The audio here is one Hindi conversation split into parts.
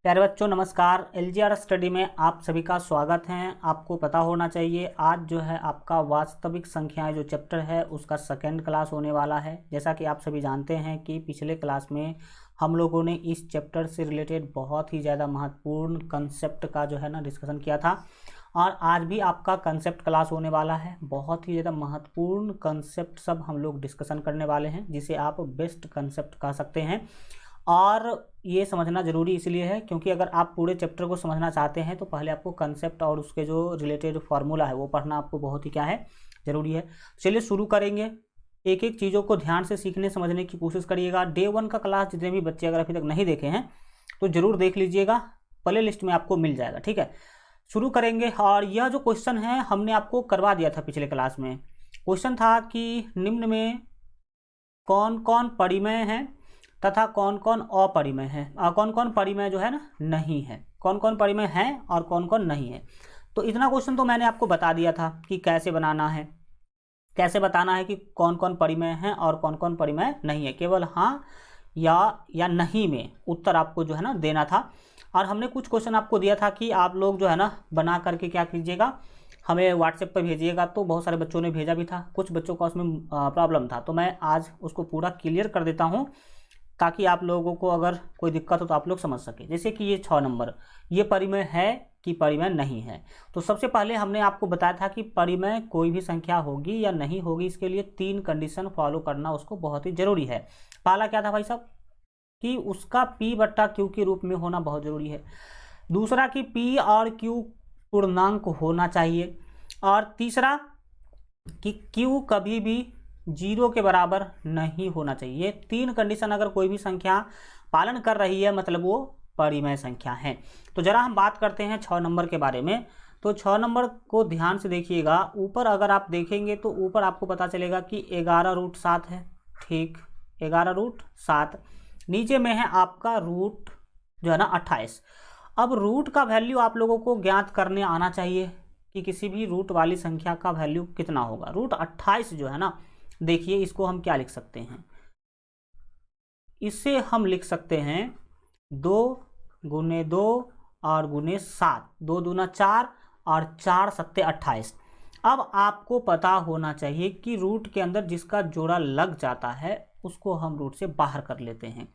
प्यारे बच्चों नमस्कार। एलजीआर स्टडी में आप सभी का स्वागत है। आपको पता होना चाहिए आज जो है आपका वास्तविक संख्याएं जो चैप्टर है उसका सेकंड क्लास होने वाला है। जैसा कि आप सभी जानते हैं कि पिछले क्लास में हम लोगों ने इस चैप्टर से रिलेटेड बहुत ही ज़्यादा महत्वपूर्ण कंसेप्ट का जो है ना डिस्कशन किया था और आज भी आपका कंसेप्ट क्लास होने वाला है। बहुत ही ज़्यादा महत्वपूर्ण कंसेप्ट सब हम लोग डिस्कशन करने वाले हैं जिसे आप बेस्ट कंसेप्ट कह सकते हैं। और ये समझना ज़रूरी इसलिए है क्योंकि अगर आप पूरे चैप्टर को समझना चाहते हैं तो पहले आपको कंसेप्ट और उसके जो रिलेटेड फार्मूला है वो पढ़ना आपको बहुत ही क्या है ज़रूरी है। चलिए शुरू करेंगे। एक एक चीज़ों को ध्यान से सीखने समझने की कोशिश करिएगा। डे 1 का क्लास जितने भी बच्चे अगर अभी तक नहीं देखे हैं तो ज़रूर देख लीजिएगा, प्ले लिस्ट में आपको मिल जाएगा। ठीक है, शुरू करेंगे। और यह जो क्वेश्चन है हमने आपको करवा दिया था पिछले क्लास में। क्वेश्चन था कि निम्न में कौन कौन परिमेय हैं तथा कौन कौन अपरिमेय है, कौन कौन परिमेय जो है ना नहीं है, कौन कौन परिमेय हैं और कौन कौन नहीं है। तो इतना क्वेश्चन तो मैंने आपको बता दिया था कि कैसे बनाना है, कैसे बताना है कि कौन कौन परिमेय हैं और कौन कौन परिमेय नहीं है। केवल हाँ या नहीं में उत्तर आपको जो है ना देना था। और हमने कुछ क्वेश्चन आपको दिया था कि आप लोग जो है ना बना करके क्या कीजिएगा, हमें व्हाट्सएप पर भेजिएगा। तो बहुत सारे बच्चों ने भेजा भी था, कुछ बच्चों का उसमें प्रॉब्लम था, तो मैं आज उसको पूरा क्लियर कर देता हूँ ताकि आप लोगों को अगर कोई दिक्कत हो तो आप लोग समझ सके। जैसे कि ये 6 नंबर, ये परिमेय है कि परिमेय नहीं है। तो सबसे पहले हमने आपको बताया था कि परिमेय कोई भी संख्या होगी या नहीं होगी, इसके लिए 3 कंडीशन फॉलो करना उसको बहुत ही जरूरी है। पहला क्या था भाई साहब कि उसका P बट्टा Q के रूप में होना बहुत जरूरी है। दूसरा कि P और Q पूर्णांक होना चाहिए। और तीसरा कि Q कभी भी 0 के बराबर नहीं होना चाहिए। ये 3 कंडीशन अगर कोई भी संख्या पालन कर रही है मतलब वो परिमेय संख्या है। तो जरा हम बात करते हैं 6 नंबर के बारे में। तो 6 नंबर को ध्यान से देखिएगा। ऊपर अगर आप देखेंगे तो ऊपर आपको पता चलेगा कि 11√7 है। ठीक, 11√7। नीचे में है आपका रूट जो है ना 28। अब रूट का वैल्यू आप लोगों को ज्ञात करने आना चाहिए कि किसी भी रूट वाली संख्या का वैल्यू कितना होगा। रूट 28 जो है ना, देखिए इसको हम क्या लिख सकते हैं, इसे हम लिख सकते हैं 2 गुने 2 और गुने 7, 2 दूना 4 और 4 सत्ते 28। अब आपको पता होना चाहिए कि रूट के अंदर जिसका जोड़ा लग जाता है उसको हम रूट से बाहर कर लेते हैं।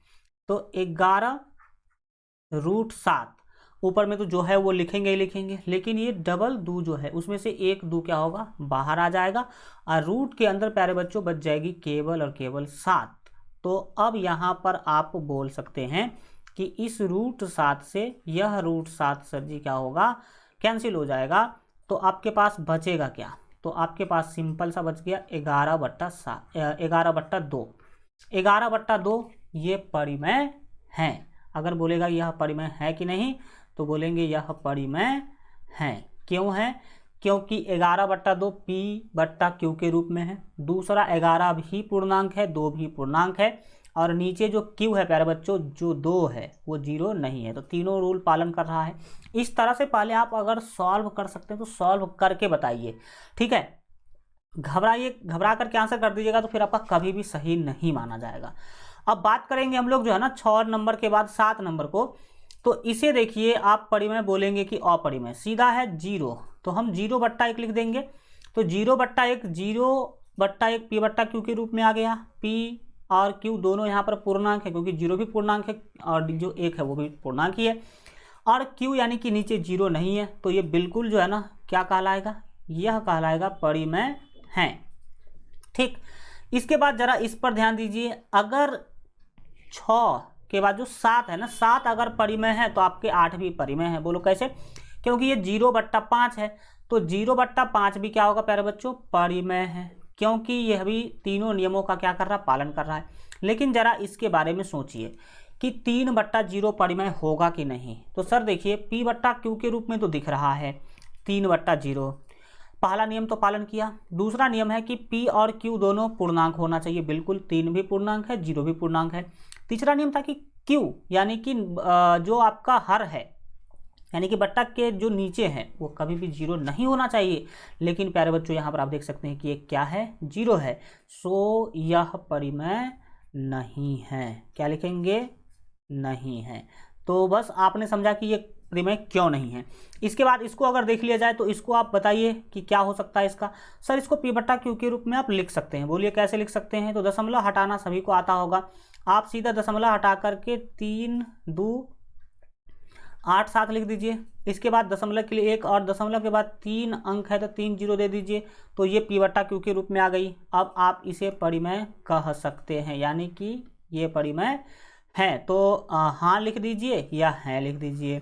तो 11√7 ऊपर में तो जो है वो लिखेंगे ही लिखेंगे, लेकिन ये डबल 2 जो है उसमें से एक 2 क्या होगा, बाहर आ जाएगा और रूट के अंदर प्यारे बच्चों बच जाएगी केवल और केवल 7। तो अब यहाँ पर आप बोल सकते हैं कि इस रूट 7 से यह रूट 7 सर जी क्या होगा, कैंसिल हो जाएगा। तो आपके पास बचेगा क्या, तो आपके पास सिंपल सा बच गया 11/2। 11/2 ये परिमेय है। अगर बोलेगा यह परिमेय है कि नहीं तो बोलेंगे यह परिमेय है। क्यों है, क्योंकि 11/2 P बट्टा Q के रूप में है। दूसरा 11 भी पूर्णांक है, 2 भी पूर्णांक है और नीचे जो Q है प्यारे बच्चों जो 2 है वो 0 नहीं है। तो तीनों रूल पालन कर रहा है। इस तरह से पहले आप अगर सॉल्व कर सकते हैं तो सॉल्व करके बताइए। ठीक है, घबरा करके आंसर कर दीजिएगा तो फिर आपका कभी भी सही नहीं माना जाएगा। अब बात करेंगे हम लोग जो है ना 6 नंबर के बाद 7 नंबर को। तो इसे देखिए आप परिमेय बोलेंगे कि अपरिमेय, सीधा है 0, तो हम 0/1 लिख देंगे। तो 0/1 0/1 P बट्टा Q के रूप में आ गया। P और Q दोनों यहाँ पर पूर्णांक है क्योंकि 0 भी पूर्णांक है और जो 1 है वो भी पूर्णांक ही है। और Q यानी कि नीचे 0 नहीं है तो ये बिल्कुल जो है ना क्या कहलाएगा, यह कहलाएगा परिमेय है। ठीक, इसके बाद जरा इस पर ध्यान दीजिए। अगर 6 के बाद जो 7 है ना, 7 अगर परिमेय है तो आपके 8 भी परिमेय है। बोलो कैसे, क्योंकि ये 0/5 है तो 0/5 भी क्या होगा प्यारे बच्चों, परिमेय है, क्योंकि यह भी तीनों नियमों का क्या कर रहा है, पालन कर रहा है। लेकिन जरा इसके बारे में सोचिए कि 3/0 परिमेय होगा कि नहीं। तो सर देखिए P बट्टा Q के रूप में तो दिख रहा है 3/0। पहला नियम तो पालन किया। दूसरा नियम है कि P और Q दोनों पूर्णांक होना चाहिए, बिल्कुल 3 भी पूर्णांक है, 0 भी पूर्णांक है। तीसरा नियम था कि Q यानी कि जो आपका हर है यानी कि बट्टा के जो नीचे है वो कभी भी 0 नहीं होना चाहिए। लेकिन प्यारे बच्चों यहाँ पर आप देख सकते हैं कि ये क्या है, 0 है। सो यह परिमेय नहीं है। क्या लिखेंगे, नहीं है। तो बस आपने समझा कि ये परिमेय क्यों नहीं है। इसके बाद इसको अगर देख लिया जाए तो इसको आप बताइए कि क्या हो सकता है इसका। सर इसको P बट्टा Q के रूप में आप लिख सकते हैं। बोलिए कैसे लिख सकते हैं। तो दशमलव हटाना सभी को आता होगा। आप सीधा दशमलव हटा करके 3 2 8 7 लिख दीजिए। इसके बाद दशमलव के लिए 1 और दशमलव के बाद 3 अंक है तो 3 0 दे दीजिए। तो ये P बट्टा Q के रूप में आ गई। अब आप इसे परिमेय कह सकते हैं, यानी कि ये परिमेय है। तो हाँ लिख दीजिए या है लिख दीजिए,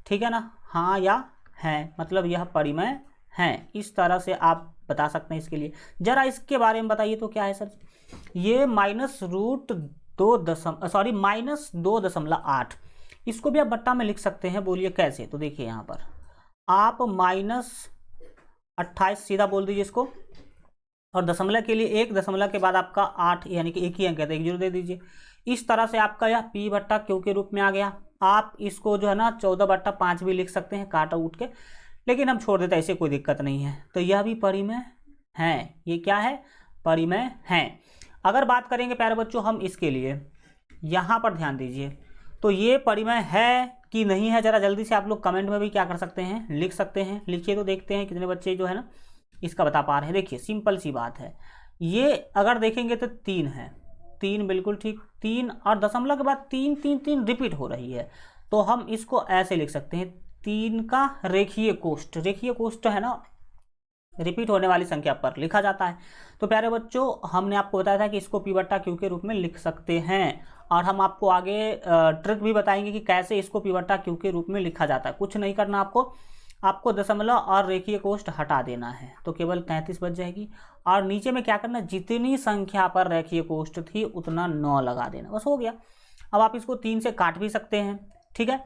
ठीक है ना। हाँ या है मतलब यह परिमेय है। इस तरह से आप बता सकते हैं। इसके लिए जरा इसके बारे में बताइए तो क्या है सर। ये -2.8 इसको भी आप बट्टा में लिख सकते हैं। बोलिए कैसे। तो देखिए यहाँ पर आप -28 सीधा बोल दीजिए इसको, और दशमलव के लिए 1 दशमलव के बाद आपका 8 यानी कि एक ही अंक है तो 1 0 दे दीजिए। इस तरह से आपका यह P बट्टा Q के रूप में आ गया। आप इसको जो है ना 14/5 भी लिख सकते हैं काट उठ के, लेकिन हम छोड़ देते हैं, ऐसे कोई दिक्कत नहीं है। तो यह भी परिमेय है। ये क्या है, परिमेय है। अगर बात करेंगे प्यारे बच्चों हम इसके लिए, यहाँ पर ध्यान दीजिए। तो ये परिमेय है कि नहीं है, जरा जल्दी से आप लोग कमेंट में भी क्या कर सकते हैं, लिख सकते हैं। लिखिए तो देखते हैं कितने बच्चे जो है ना इसका बता पा रहे हैं। देखिए सिंपल सी बात है। ये अगर देखेंगे तो 3 है, 3 बिल्कुल ठीक, 3 और दशमलव के बाद 3 3 3 रिपीट हो रही है। तो हम इसको ऐसे लिख सकते हैं, 3 का रेखीय कोष्ठ। रेखीय कोष्ठ है ना, रिपीट होने वाली संख्या पर लिखा जाता है। तो प्यारे बच्चों हमने आपको बताया था कि इसको P बट्टा Q के रूप में लिख सकते हैं, और हम आपको आगे ट्रिक भी बताएंगे कि कैसे इसको P बट्टा Q के रूप में लिखा जाता है। कुछ नहीं करना आपको दशमलव और रेखीय कोष्ठ हटा देना है, तो केवल 33 बच जाएगी। और नीचे में क्या करना, जितनी संख्या पर रेखीय कोष्ठ थी उतना 9 लगा देना, बस हो गया। अब आप इसको 3 से काट भी सकते हैं, ठीक है।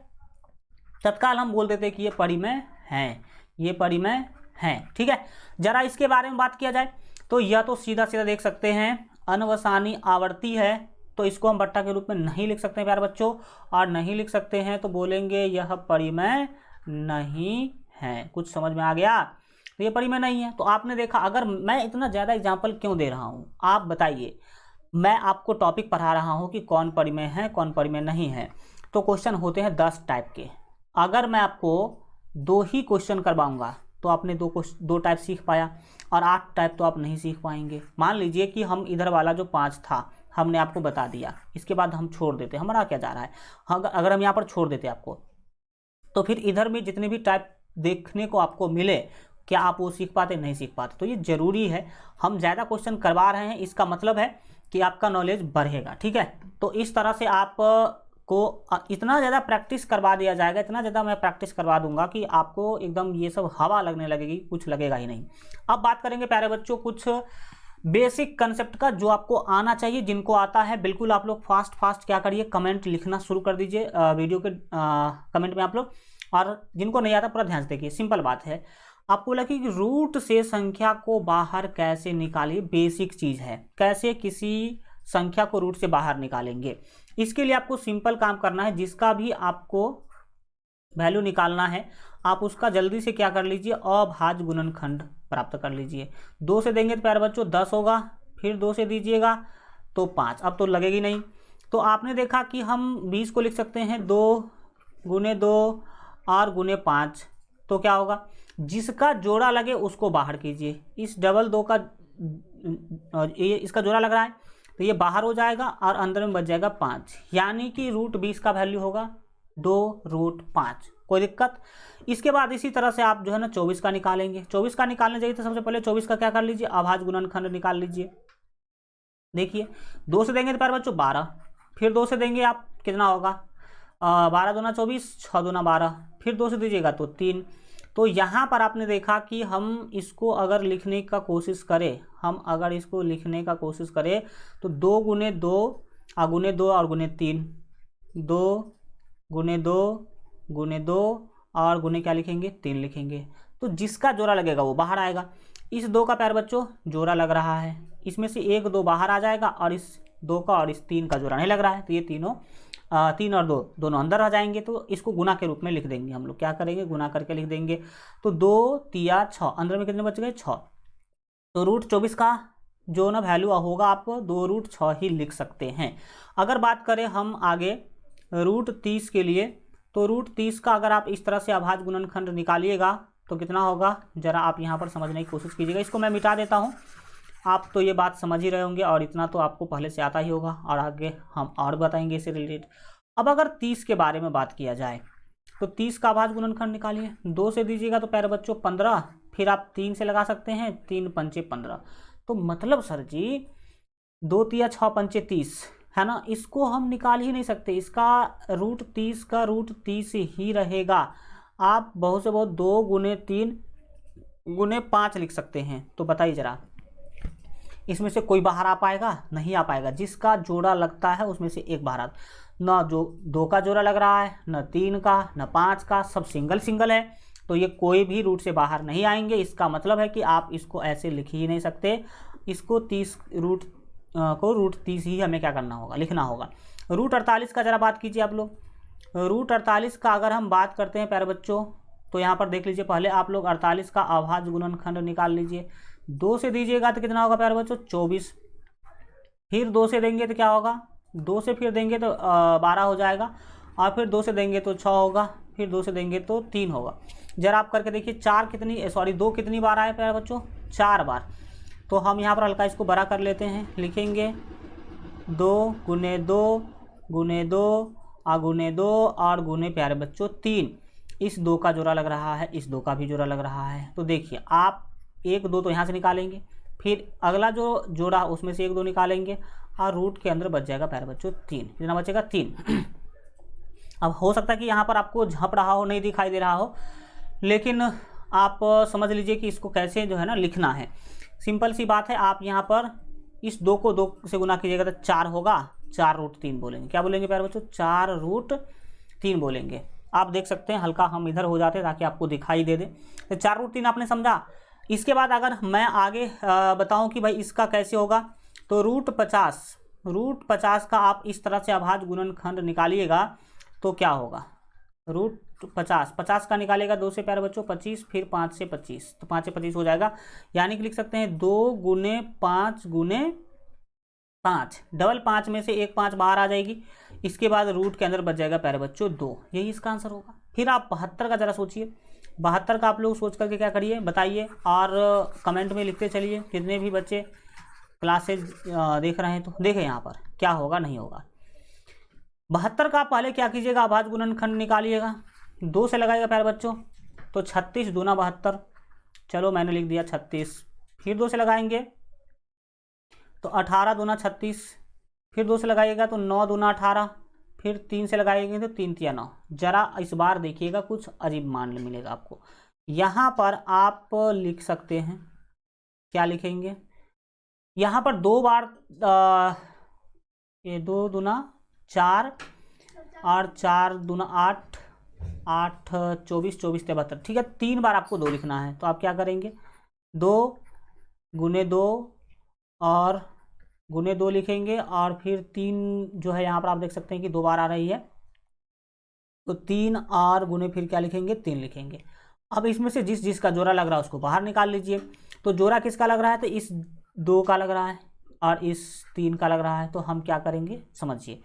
तत्काल हम बोल देते हैं कि ये परिमेय है, ये परिमेय है, ठीक है। जरा इसके बारे में बात किया जाए तो यह तो सीधा सीधा देख सकते हैं अनवसानी आवर्ती है, तो इसको हम बट्टा के रूप में नहीं लिख सकते हैं प्यारे बच्चों। और नहीं लिख सकते हैं तो बोलेंगे यह परिमेय नहीं है। कुछ समझ में आ गया। तो ये परिमेय नहीं है। तो आपने देखा, अगर मैं इतना ज़्यादा एग्जाम्पल क्यों दे रहा हूँ आप बताइए। मैं आपको टॉपिक पढ़ा रहा हूँ कि कौन परिमेय है कौन परिमेय नहीं है। तो क्वेश्चन होते हैं 10 टाइप के। अगर मैं आपको 2 ही क्वेश्चन करवाऊँगा तो आपने 2 टाइप सीख पाया, और 8 टाइप तो आप नहीं सीख पाएंगे। मान लीजिए कि हम इधर वाला जो 5 था हमने आपको बता दिया, इसके बाद हम छोड़ देते, हमारा क्या जा रहा है, अगर हम यहाँ पर छोड़ देते आपको, तो फिर इधर में जितने भी टाइप देखने को आपको मिले, क्या आप वो सीख पाते, नहीं सीख पाते। तो ये जरूरी है, हम ज़्यादा क्वेश्चन करवा रहे हैं, इसका मतलब है कि आपका नॉलेज बढ़ेगा, ठीक है। तो इस तरह से आप को इतना ज़्यादा प्रैक्टिस करवा दिया जाएगा, इतना ज़्यादा मैं प्रैक्टिस करवा दूंगा कि आपको एकदम ये सब हवा लगने लगेगी, कुछ लगेगा ही नहीं। अब बात करेंगे प्यारे बच्चों कुछ बेसिक कंसेप्ट का, जो आपको आना चाहिए। जिनको आता है बिल्कुल आप लोग फास्ट क्या करिए, कमेंट लिखना शुरू कर दीजिए वीडियो के कमेंट में आप लोग। और जिनको नहीं आता पूरा ध्यान से देखिए। सिंपल बात है, आपको लगे कि रूट से संख्या को बाहर कैसे निकालिए, बेसिक चीज़ है। कैसे किसी संख्या को रूट से बाहर निकालेंगे, इसके लिए आपको सिंपल काम करना है। जिसका भी आपको वैल्यू निकालना है आप उसका जल्दी से क्या कर लीजिए, अभाज्य गुणनखंड प्राप्त कर लीजिए। 2 से देंगे तो प्यारे बच्चों 10 होगा, फिर 2 से दीजिएगा तो 5, अब तो लगेगी नहीं। तो आपने देखा कि हम 20 को लिख सकते हैं 2 गुने 2 और गुने 5, तो क्या होगा, जिसका जोड़ा लगे उसको बाहर कीजिए। इस डबल 2 का ये इसका जोड़ा लग रहा है तो ये बाहर हो जाएगा और अंदर में बच जाएगा 5, यानी कि रूट 20 का वैल्यू होगा 2√5। कोई दिक्कत। इसके बाद इसी तरह से आप जो है ना 24 का निकालेंगे। 24 का निकालने चाहिए तो सबसे पहले 24 का क्या कर लीजिए, अभाज्य गुणनखंड निकाल लीजिए। देखिए 2 से देंगे तो प्यारे बच्चों 12, फिर 2 से देंगे आप कितना होगा, 12 दूना 24, 6 दूना 12, फिर 2 से दीजिएगा तो 3। तो यहाँ पर आपने देखा कि हम इसको अगर लिखने का कोशिश करें, तो 2 गुने 2 गुने 2 और गुने 3, 2 गुने 2 गुने 2 और गुने क्या लिखेंगे, 3 लिखेंगे। तो जिसका जोड़ा लगेगा वो बाहर आएगा। इस 2 का प्यारे बच्चों जोड़ा लग रहा है, इसमें से 1 2 बाहर आ जाएगा, और इस 2 का और इस 3 का जोड़ा नहीं लग रहा है, तो ये तीनों 3 और 2 दोनों अंदर आ जाएंगे। तो इसको गुना के रूप में लिख देंगे हम लोग, क्या करेंगे, गुना करके लिख देंगे। तो 2 3 6, अंदर में कितने बच गए, 6। तो √24 का जो ना वैल्यू होगा आप 2√6 ही लिख सकते हैं। अगर बात करें हम आगे रूट 30 के लिए, तो रूट 30 का अगर आप इस तरह से अभाज्य गुणनखंड निकालिएगा तो कितना होगा, ज़रा आप यहाँ पर समझने की कोशिश कीजिएगा। इसको मैं मिटा देता हूँ, आप तो ये बात समझ ही रहे होंगे और इतना तो आपको पहले से आता ही होगा और आगे हम और बताएंगे इससे रिलेटेड। अब अगर 30 के बारे में बात किया जाए तो 30 का अभाज्य गुणनखंड निकालिए। 2 से दीजिएगा तो प्यारे बच्चों 15, फिर आप 3 से लगा सकते हैं, 3 पंचे 15। तो मतलब सर जी 2 तिया 6 पंचे 30 है ना, इसको हम निकाल ही नहीं सकते। इसका रूट 30 का रूट 30 ही रहेगा। आप बहुत से बहुत 2 गुने 3 गुने 5 लिख सकते हैं। तो बताइए ज़रा, इसमें से कोई बाहर आ पाएगा? नहीं आ पाएगा। जिसका जोड़ा लगता है उसमें से एक बाहर आता, ना जो 2 का जोड़ा लग रहा है, न 3 का, न 5 का, सब सिंगल सिंगल है। तो ये कोई भी रूट से बाहर नहीं आएंगे। इसका मतलब है कि आप इसको ऐसे लिख ही नहीं सकते। इसको 30 रूट को रूट 30 ही हमें क्या करना होगा, लिखना होगा। रूट 48 का ज़रा बात कीजिए आप लोग। रूट 48 का अगर हम बात करते हैं प्यारे बच्चों, तो यहाँ पर देख लीजिए, पहले आप लोग 48 का अभाज्य गुणनखंड निकाल लीजिए। 2 से दीजिएगा तो कितना होगा प्यारे बच्चों, 24। फिर 2 से देंगे तो क्या होगा, 2 से फिर देंगे तो 12 हो जाएगा, और फिर 2 से देंगे तो 6 होगा, फिर 2 से देंगे तो 3 होगा। जरा आप करके देखिए, 2 कितनी बार आए प्यारे बच्चों, 4 बार। तो हम यहाँ पर हल्का इसको बड़ा कर लेते हैं, लिखेंगे 2 गुने 2 गुने 2 गुने 2 और गुने प्यारे बच्चों 3। इस 2 का जोड़ा लग रहा है, इस 2 का भी जोड़ा लग रहा है। तो देखिए आप 1 2 तो यहाँ से निकालेंगे, फिर अगला जो जोड़ा उसमें से 1 2 निकालेंगे और रूट के अंदर बच जाएगा प्यारे बच्चों 3। कितना बचेगा, 3। अब हो सकता है कि यहाँ पर आपको झप रहा हो, नहीं दिखाई दे रहा हो, लेकिन आप समझ लीजिए कि इसको कैसे जो है ना लिखना है। सिंपल सी बात है, आप यहाँ पर इस 2 को 2 से गुना कीजिएगा तो 4 होगा, 4 रूट 3 बोलेंगे। क्या बोलेंगे प्यारे बच्चों, 4 रूट 3 बोलेंगे। आप देख सकते हैं हल्का हम इधर हो जाते हैं ताकि आपको दिखाई दे दे। तो 4 रूट 3 आपने समझा। इसके बाद अगर मैं आगे बताऊं कि भाई इसका कैसे होगा, तो रूट 50 का आप इस तरह से अभाज्य गुणनखंड निकालिएगा तो क्या होगा, रूट 50 का निकालेगा 2 से प्यारे बच्चों 25, फिर 5 से 25, तो 5 से 25 हो जाएगा। यानी कि लिख सकते हैं 2 गुने 5 गुने 5, डबल 5 में से एक 5 बाहर आ जाएगी। इसके बाद रूट के अंदर बच जाएगा प्यारे बच्चों 2। यही इसका आंसर होगा। फिर आप 72 का जरा सोचिए। 72 का आप लोग सोच करके क्या करिए बताइए, और कमेंट में लिखते चलिए कितने भी बच्चे क्लासेज देख रहे हैं। तो देखें यहाँ पर क्या होगा, नहीं होगा। 72 का पहले क्या कीजिएगा, अभाज्य गुणनखंड निकालिएगा। 2 से लगाएगा प्यारे बच्चों तो 36 दूना 72, चलो मैंने लिख दिया 36। फिर 2 से लगाएंगे तो 18 दूना 36, फिर 2 से लगाइएगा तो 9 दूना 18, फिर 3 से लगाएंगे तो 3 तिया 9। जरा इस बार देखिएगा कुछ अजीब मान मिलेगा आपको। यहाँ पर आप लिख सकते हैं, क्या लिखेंगे, यहाँ पर 2 बार ये 2 दूना 4 और 4 दूना 8, 8 24 24 73, ठीक है। 3 बार आपको 2 लिखना है। तो आप क्या करेंगे, 2 गुने 2 और गुने 2 लिखेंगे, और फिर 3 जो है यहाँ पर आप देख सकते हैं कि 2 बार आ रही है, तो 3 और गुने फिर क्या लिखेंगे, 3 लिखेंगे। अब इसमें से जिस जिसका जोड़ा लग रहा है उसको बाहर निकाल लीजिए। तो जोड़ा किसका लग रहा है, तो इस 2 का लग रहा है और इस 3 का लग रहा है। तो हम क्या करेंगे समझिए,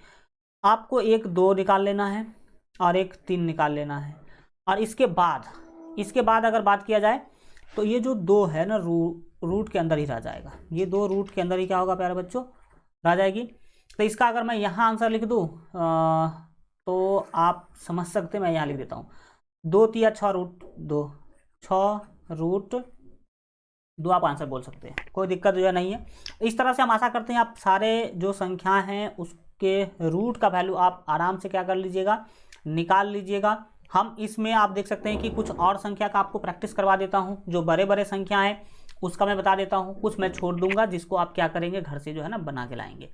आपको एक 2 निकाल लेना है और एक 3 निकाल लेना है। और इसके बाद अगर बात किया जाए तो ये जो 2 है ना रूट के अंदर ही रह जाएगा। ये 2 रूट के अंदर ही क्या होगा प्यारे बच्चों, रह जाएगी। तो इसका अगर मैं यहाँ आंसर लिख दूँ तो आप समझ सकते हैं, मैं यहाँ लिख देता हूँ 2 तिया 6 रूट 2, 6 रूट 2 आप आंसर बोल सकते हैं, कोई दिक्कत जो है नहीं है। इस तरह से हम आशा करते हैं आप सारे जो संख्या हैं उसके रूट का वैल्यू आप आराम से क्या कर लीजिएगा, निकाल लीजिएगा। हम इसमें आप देख सकते हैं कि कुछ और संख्या का आपको प्रैक्टिस करवा देता हूँ। जो बड़े बड़े संख्या हैं उसका मैं बता देता हूँ, कुछ मैं छोड़ दूंगा जिसको आप क्या करेंगे, घर से जो है ना बना के लाएंगे।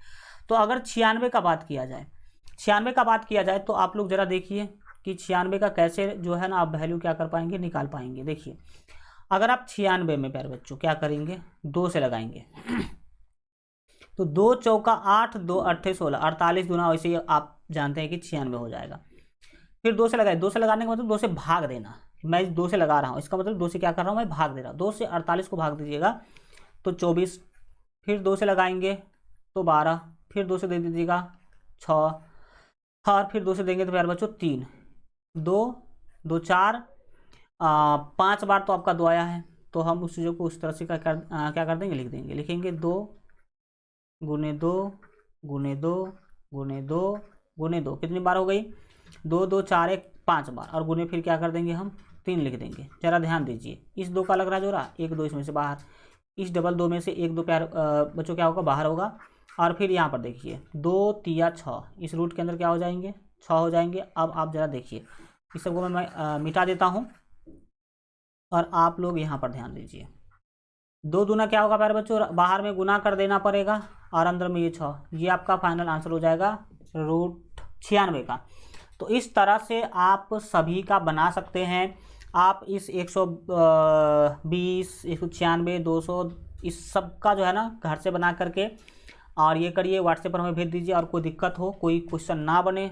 तो अगर 96 का बात किया जाए, 96 का बात किया जाए तो आप लोग ज़रा देखिए कि 96 का कैसे जो है ना आप वैल्यू क्या कर पाएंगे, निकाल पाएंगे। देखिए अगर आप 96 में प्यारे बच्चों क्या करेंगे, 2 से लगाएंगे तो 2 चौका 8, 2 अट्ठे 16, 48 दूना, वैसे ही आप जानते हैं कि 96 हो जाएगा। फिर 2 से लगाए, 2 से लगाने का मतलब 2 से भाग देना। मैं 2 से लगा रहा हूँ, इसका मतलब 2 से क्या कर रहा हूँ, मैं भाग दे रहा हूँ। 2 से 48 को भाग दीजिएगा तो 24, फिर 2 से लगाएंगे तो 12, फिर 2 से दे दीजिएगा 6, और फिर 2 से देंगे तो प्यारे बच्चों 3, 2 2 4, 5 बार तो आपका 2 आया है, तो हम उस चीज़ों को उस तरह से क्या कर देंगे, लिख देंगे। लिखेंगे 2 गुने 2 गुने 2 गुने 2 गुने 2, कितनी बार हो गई, 2 2 4 1 5 बार, और गुने फिर क्या कर देंगे हम 3 लिख देंगे। जरा ध्यान दीजिए, इस 2 का लग रहा जो रहा 1 2 इसमें से बाहर, इस डबल 2 में से 1 2 प्यार बच्चों क्या होगा, बाहर होगा। और फिर यहाँ पर देखिए 2 3 6, इस रूट के अंदर क्या हो जाएंगे, 6 हो जाएंगे। अब आप जरा देखिए, इस सबको मैं मिटा देता हूँ और आप लोग यहाँ पर ध्यान दीजिए। 2 दूना क्या होगा प्यारे बच्चों, बाहर में गुना कर देना पड़ेगा और अंदर में ये 6, ये आपका फाइनल आंसर हो जाएगा रूट 96 का। तो इस तरह से आप सभी का बना सकते हैं। आप इस 120 196 200 इस सब का जो है ना घर से बना करके और ये करिए, व्हाट्सएप पर हमें भेज दीजिए। और कोई दिक्कत हो, कोई क्वेश्चन ना बने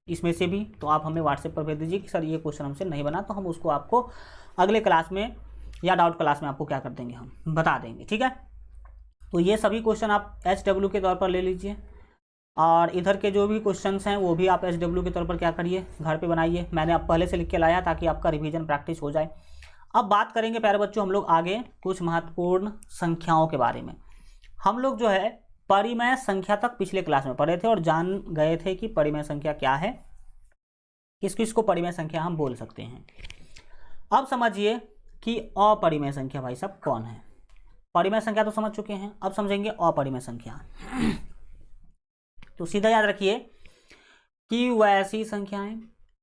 इसमें से भी, तो आप हमें व्हाट्सएप पर भेज दीजिए कि सर ये क्वेश्चन हमसे नहीं बना, तो हम उसको आपको अगले क्लास में या डाउट क्लास में आपको क्या कर देंगे, हम बता देंगे। ठीक है, तो ये सभी क्वेश्चन आप HW के तौर पर ले लीजिए, और इधर के जो भी क्वेश्चंस हैं वो भी आप HW के तौर पर क्या करिए, घर पे बनाइए। मैंने आप पहले से लिख के लाया ताकि आपका रिवीजन प्रैक्टिस हो जाए। अब बात करेंगे प्यारे बच्चों हम लोग आगे कुछ महत्वपूर्ण संख्याओं के बारे में। हम लोग जो है परिमेय संख्या तक पिछले क्लास में पढ़े थे और जान गए थे कि परिमेय संख्या क्या है, किस किस को परिमेय संख्या हम बोल सकते हैं। अब समझिए कि अपरिमेय संख्या भाई साहब कौन है। परिमेय संख्या तो समझ चुके हैं, अब समझेंगे अपरिमेय संख्या। तो सीधा याद रखिए कि वैसी संख्याएं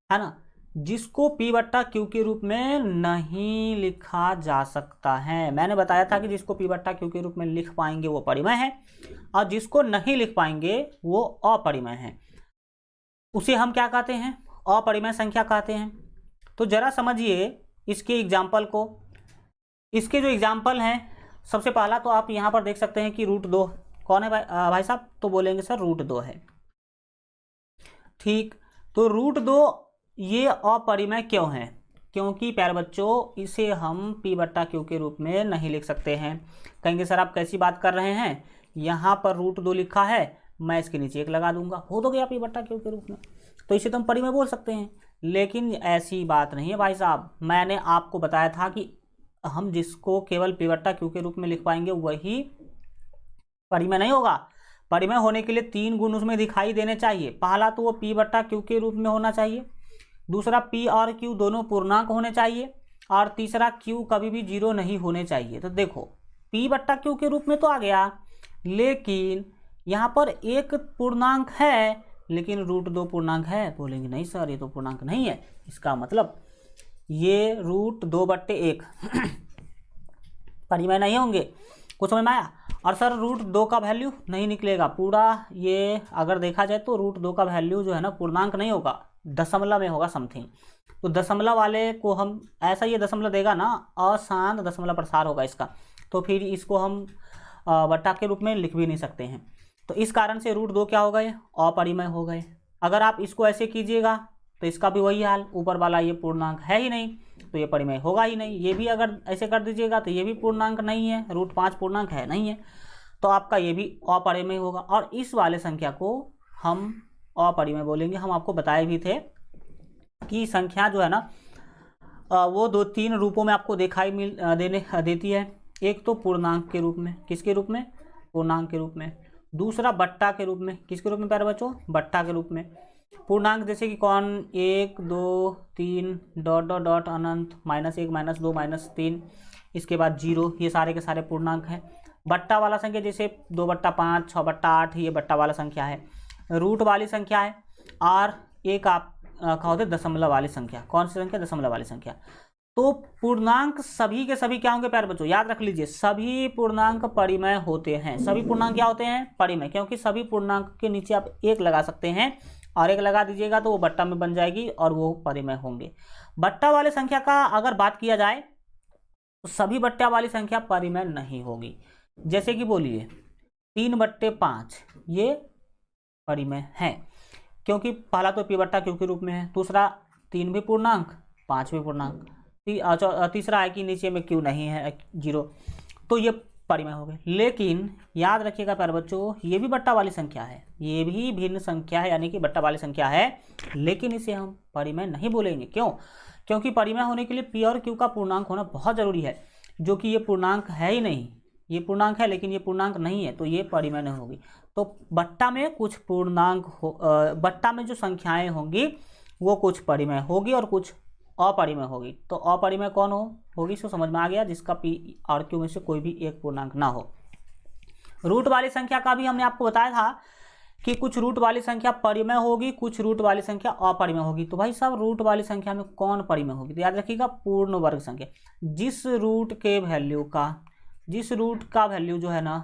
है ना जिसको P बट्टा Q के रूप में नहीं लिखा जा सकता है। मैंने बताया था कि जिसको P बट्टा Q के रूप में लिख पाएंगे वो परिमेय है, और जिसको नहीं लिख पाएंगे वो अपरिमेय है। उसे हम क्या कहते हैं, अपरिमेय संख्या कहते हैं। तो जरा समझिए इसके एग्जाम्पल को। इसके जो एग्जाम्पल हैं, सबसे पहला तो आप यहाँ पर देख सकते हैं कि रूट 2 कौन है भाई साहब, तो बोलेंगे सर रूट 2 है। ठीक, तो रूट 2 ये अपरिमेय क्यों है, क्योंकि प्यारे बच्चों इसे हम P बट्टा Q के रूप में नहीं लिख सकते हैं। कहेंगे सर आप कैसी बात कर रहे हैं, यहाँ पर रूट 2 लिखा है, मैं इसके नीचे 1 लगा दूंगा, हो तो गया P बट्टा Q के रूप में, तो इसे तो हम परिमेय बोल सकते हैं। लेकिन ऐसी बात नहीं है भाई साहब, मैंने आपको बताया था कि हम जिसको केवल P बट्टा Q के रूप में लिख पाएंगे वही परिमेय नहीं होगा। परिमेय होने के लिए 3 गुण उसमें दिखाई देने चाहिए। पहला तो वो P बट्टा Q के रूप में होना चाहिए, दूसरा P और Q दोनों पूर्णांक होने चाहिए, और तीसरा Q कभी भी 0 नहीं होने चाहिए। तो देखो P बट्टा Q के रूप में तो आ गया, लेकिन यहाँ पर एक पूर्णांक है, लेकिन रूट 2 पूर्णांक है। बोलेंगे नहीं सर ये तो पूर्णांक नहीं है, इसका मतलब ये रूट 2/1 परिमेय नहीं होंगे। कुछ समझ में आया। और सर रूट 2 का वैल्यू नहीं निकलेगा पूरा, ये अगर देखा जाए तो रूट 2 का वैल्यू जो है ना पूर्णांक नहीं होगा, दशमलव में होगा समथिंग। तो दशमलव वाले को हम ऐसा, ये दशमलव देगा ना, अशांत दशमलव प्रसार होगा इसका, तो फिर इसको हम बट्टा के रूप में लिख भी नहीं सकते हैं। तो इस कारण से रूट 2 क्या हो गए, अपरिमेय हो गए। अगर आप इसको ऐसे कीजिएगा तो इसका भी वही हाल, ऊपर वाला ये पूर्णांक है ही नहीं तो ये परिमेय होगा ही नहीं। ये भी अगर ऐसे कर दीजिएगा तो ये भी पूर्णांक नहीं है, रूट 5 पूर्णांक है नहीं है, तो आपका ये भी अपरिमेय होगा। और इस वाले संख्या को हम अपरिमेय बोलेंगे। हम आपको बताए भी थे कि संख्या जो है ना वो 2-3 रूपों में आपको दिखाई देती है। एक तो पूर्णांक के रूप में, किसके रूप में, पूर्णांक के रूप में। दूसरा बट्टा के रूप में, किसके रूप में प्यारे बच्चों, बट्टा के रूप में। पूर्णांक जैसे कि कौन, 1 2 3 डॉट डॉट डॉट अनंत, -1 -2 -3, इसके बाद 0, ये सारे के सारे पूर्णांक हैं। बट्टा वाला संख्या जैसे 2/5 6/8, ये बट्टा वाला संख्या है, रूट वाली संख्या है। और एक आप क्या होते दशमलव वाली संख्या, कौन सी संख्या, दशमलव वाली संख्या। तो पूर्णांक सभी के सभी क्या होंगे प्यारे बच्चों, याद रख लीजिए, सभी पूर्णांक परिमेय होते हैं। सभी पूर्णांक क्या होते हैं, परिमेय, क्योंकि सभी पूर्णांक के नीचे आप 1 लगा सकते हैं, और 1 लगा दीजिएगा तो वो बट्टा में बन जाएगी और वो परिमेय होंगे। बट्टा वाले संख्या का अगर बात किया जाए तो सभी बट्टा वाली संख्या परिमेय नहीं होगी। जैसे कि बोलिए 3/5 ये परिमेय है, क्योंकि पहला तो P बट्टा Q के रूप में है, दूसरा 3 भी पूर्णांक 5 भी पूर्णांक, तीसरा है कि नीचे में Q नहीं है 0, तो ये परिमेय हो गए। लेकिन याद रखिएगा प्यारे बच्चों, ये भी बट्टा वाली संख्या है, ये भी भिन्न संख्या है, यानी कि बट्टा वाली संख्या है, लेकिन इसे हम परिमेय नहीं बोलेंगे। क्यों? क्योंकि परिमेय होने के लिए पी और क्यू का पूर्णांक होना बहुत ज़रूरी है, जो कि ये पूर्णांक है ही नहीं। ये पूर्णांक है लेकिन ये पूर्णांक नहीं है, तो ये परिमेय नहीं होगी। तो बट्टा में कुछ पूर्णांक बट्टा में जो संख्याएं होंगी वो कुछ परिमेय होगी और कुछ अपरिमेय होगी। तो अपरिमेय कौन होगी, इसको समझ में आ गया, जिसका पी और क्यू में से कोई भी एक पूर्णांक ना हो। रूट वाली संख्या का भी हमने आपको बताया था कि कुछ रूट वाली संख्या परिमेय होगी, कुछ रूट वाली संख्या अपरिमेय होगी। तो भाई साहब, रूट वाली संख्या में कौन परिमेय होगी? तो याद रखिएगा, पूर्ण वर्ग संख्या। जिस रूट का वैल्यू जो है ना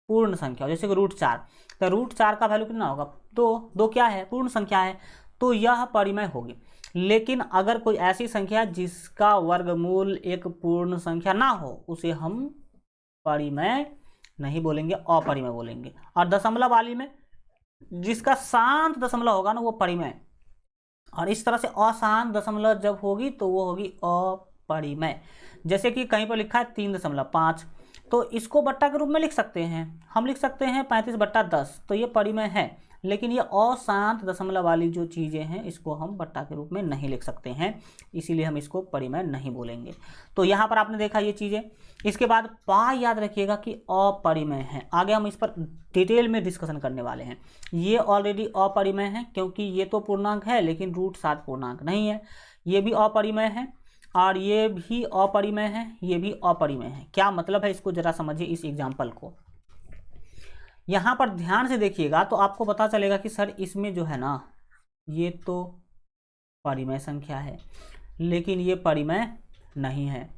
पूर्ण संख्या, जैसे कि √4, तो √4 का वैल्यू कितना होगा? दो क्या है? पूर्ण संख्या है, तो यह परिमेय होगी। लेकिन अगर कोई ऐसी संख्या जिसका वर्गमूल एक पूर्ण संख्या ना हो, उसे हम परिमेय नहीं बोलेंगे, अपरिमेय बोलेंगे। और दशमलव वाली में जिसका शांत दशमलव होगा ना, वो परिमेय। और इस तरह से अशांत दशमलव जब होगी तो वो होगी अपरिमेय। जैसे कि कहीं पर लिखा है 3.5, तो इसको बट्टा के रूप में लिख सकते हैं, हम लिख सकते हैं 35/10, तो ये परिमेय है। लेकिन ये अशांत दशमलव वाली जो चीज़ें हैं, इसको हम बट्टा के रूप में नहीं लिख सकते हैं, इसीलिए हम इसको परिमेय नहीं बोलेंगे। तो यहाँ पर आपने देखा ये चीज़ें। इसके बाद पाई याद रखिएगा कि अपरिमेय है। आगे हम इस पर डिटेल में डिस्कशन करने वाले हैं। ये ऑलरेडी अपरिमेय है, क्योंकि ये तो पूर्णांक है लेकिन √7 पूर्णांक नहीं है। ये भी अपरिमेय है और ये भी अपरिमेय है, ये भी अपरिमेय है। क्या मतलब है, इसको जरा समझिए इस एग्जाम्पल को। यहाँ पर ध्यान से देखिएगा तो आपको पता चलेगा कि सर इसमें जो है ना, ये तो परिमेय संख्या है लेकिन ये परिमेय नहीं है,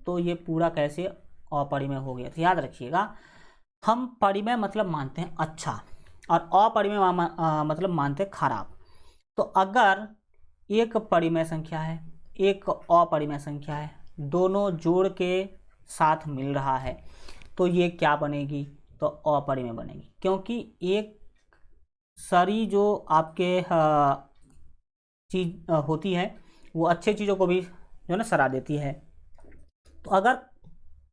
तो ये पूरा कैसे अपरिमेय हो गया? तो याद रखिएगा, हम परिमेय मतलब मानते हैं अच्छा और अपरिमेय मतलब मानते हैं खराब। तो अगर एक परिमेय संख्या है, एक अपरिमेय संख्या है, दोनों जोड़ के साथ मिल रहा है, तो ये क्या बनेगी? तो अपरिमेय बनेगी। क्योंकि एक सारी जो आपके चीज़ होती है वो अच्छे चीज़ों को भी जो है ना सरा देती है। तो अगर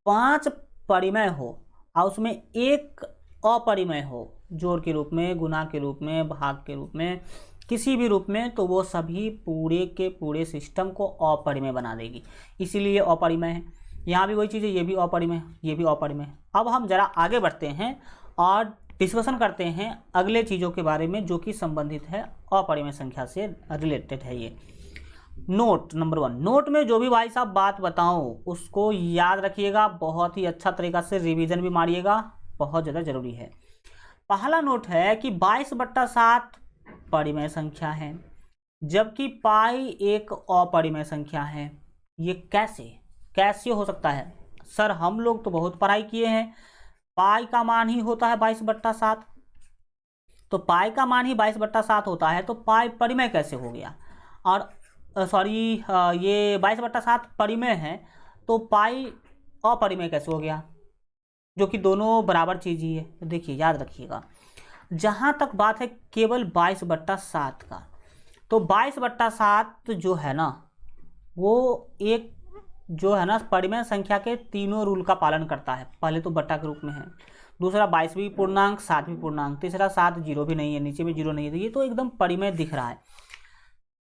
5 परिमेय हो और उसमें एक अपरिमेय हो, जोड़ के रूप में, गुणा के रूप में, भाग के रूप में, किसी भी रूप में, तो वो सभी पूरे के पूरे सिस्टम को अपरिमेय बना देगी, इसीलिए अपरिमेय है। यहाँ भी वही चीज़ है, ये भी अपरिमेय, ये भी अपरिमेय। अब हम जरा आगे बढ़ते हैं और डिस्कशन करते हैं अगले चीज़ों के बारे में जो कि संबंधित है अपरिमेय संख्या से रिलेटेड है। ये नोट नंबर 1, नोट में जो भी भाई साहब बात बताऊं उसको याद रखिएगा, बहुत ही अच्छा तरीका से रिवीजन भी मारिएगा, बहुत ज़्यादा जरूरी है। पहला नोट है कि 22/7 परिमेय संख्या है, जबकि पाई एक अपरिमेय संख्या है। ये कैसे हो सकता है? सर हम लोग तो बहुत पढ़ाई किए हैं, पाई का मान ही होता है 22/7, तो पाई का मान ही 22/7 होता है, तो पाई परिमेय कैसे हो गया? और ये 22/7 परिमेय है, तो पाई अपरिमेय कैसे हो गया? जो कि दोनों बराबर चीज़ ही है। तो देखिए याद रखिएगा, जहाँ तक बात है केवल 22/7 का, तो 22/7 जो है ना, वो एक जो है ना परिमेय संख्या के तीनों रूल का पालन करता है। पहले तो बट्टा के रूप में है, दूसरा 22वीं पूर्णांक, 7वीं पूर्णांक, तीसरा 7 जीरो भी नहीं है, नीचे में जीरो नहीं है, तो ये तो एकदम परिमेय दिख रहा है।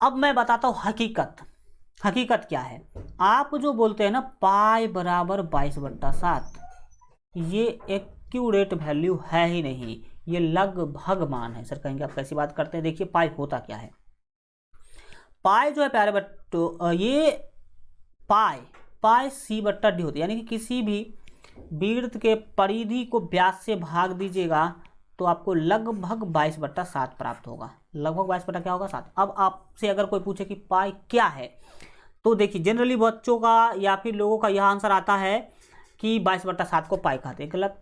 अब मैं बताता हूँ हकीकत क्या है। आप जो बोलते हैं ना पाई बराबर 22/7, ये एक्यूरेट वैल्यू है ही नहीं, ये लगभग मान है। सर कहेंगे आप कैसी बात करते हैं? देखिए पाई होता क्या है। पाई जो है प्यारे बच्चों, ये पाई C/D होती है, यानी कि किसी भी वृत्त के परिधि को व्यास से भाग दीजिएगा तो आपको लगभग 22/7 प्राप्त होगा। लगभग 22 क्या होगा 7। अब आपसे अगर कोई पूछे कि पाई क्या है, तो देखिए जनरली बच्चों का या फिर लोगों का यह आंसर आता है कि 22/7 को पाई कहते हैं। गलत,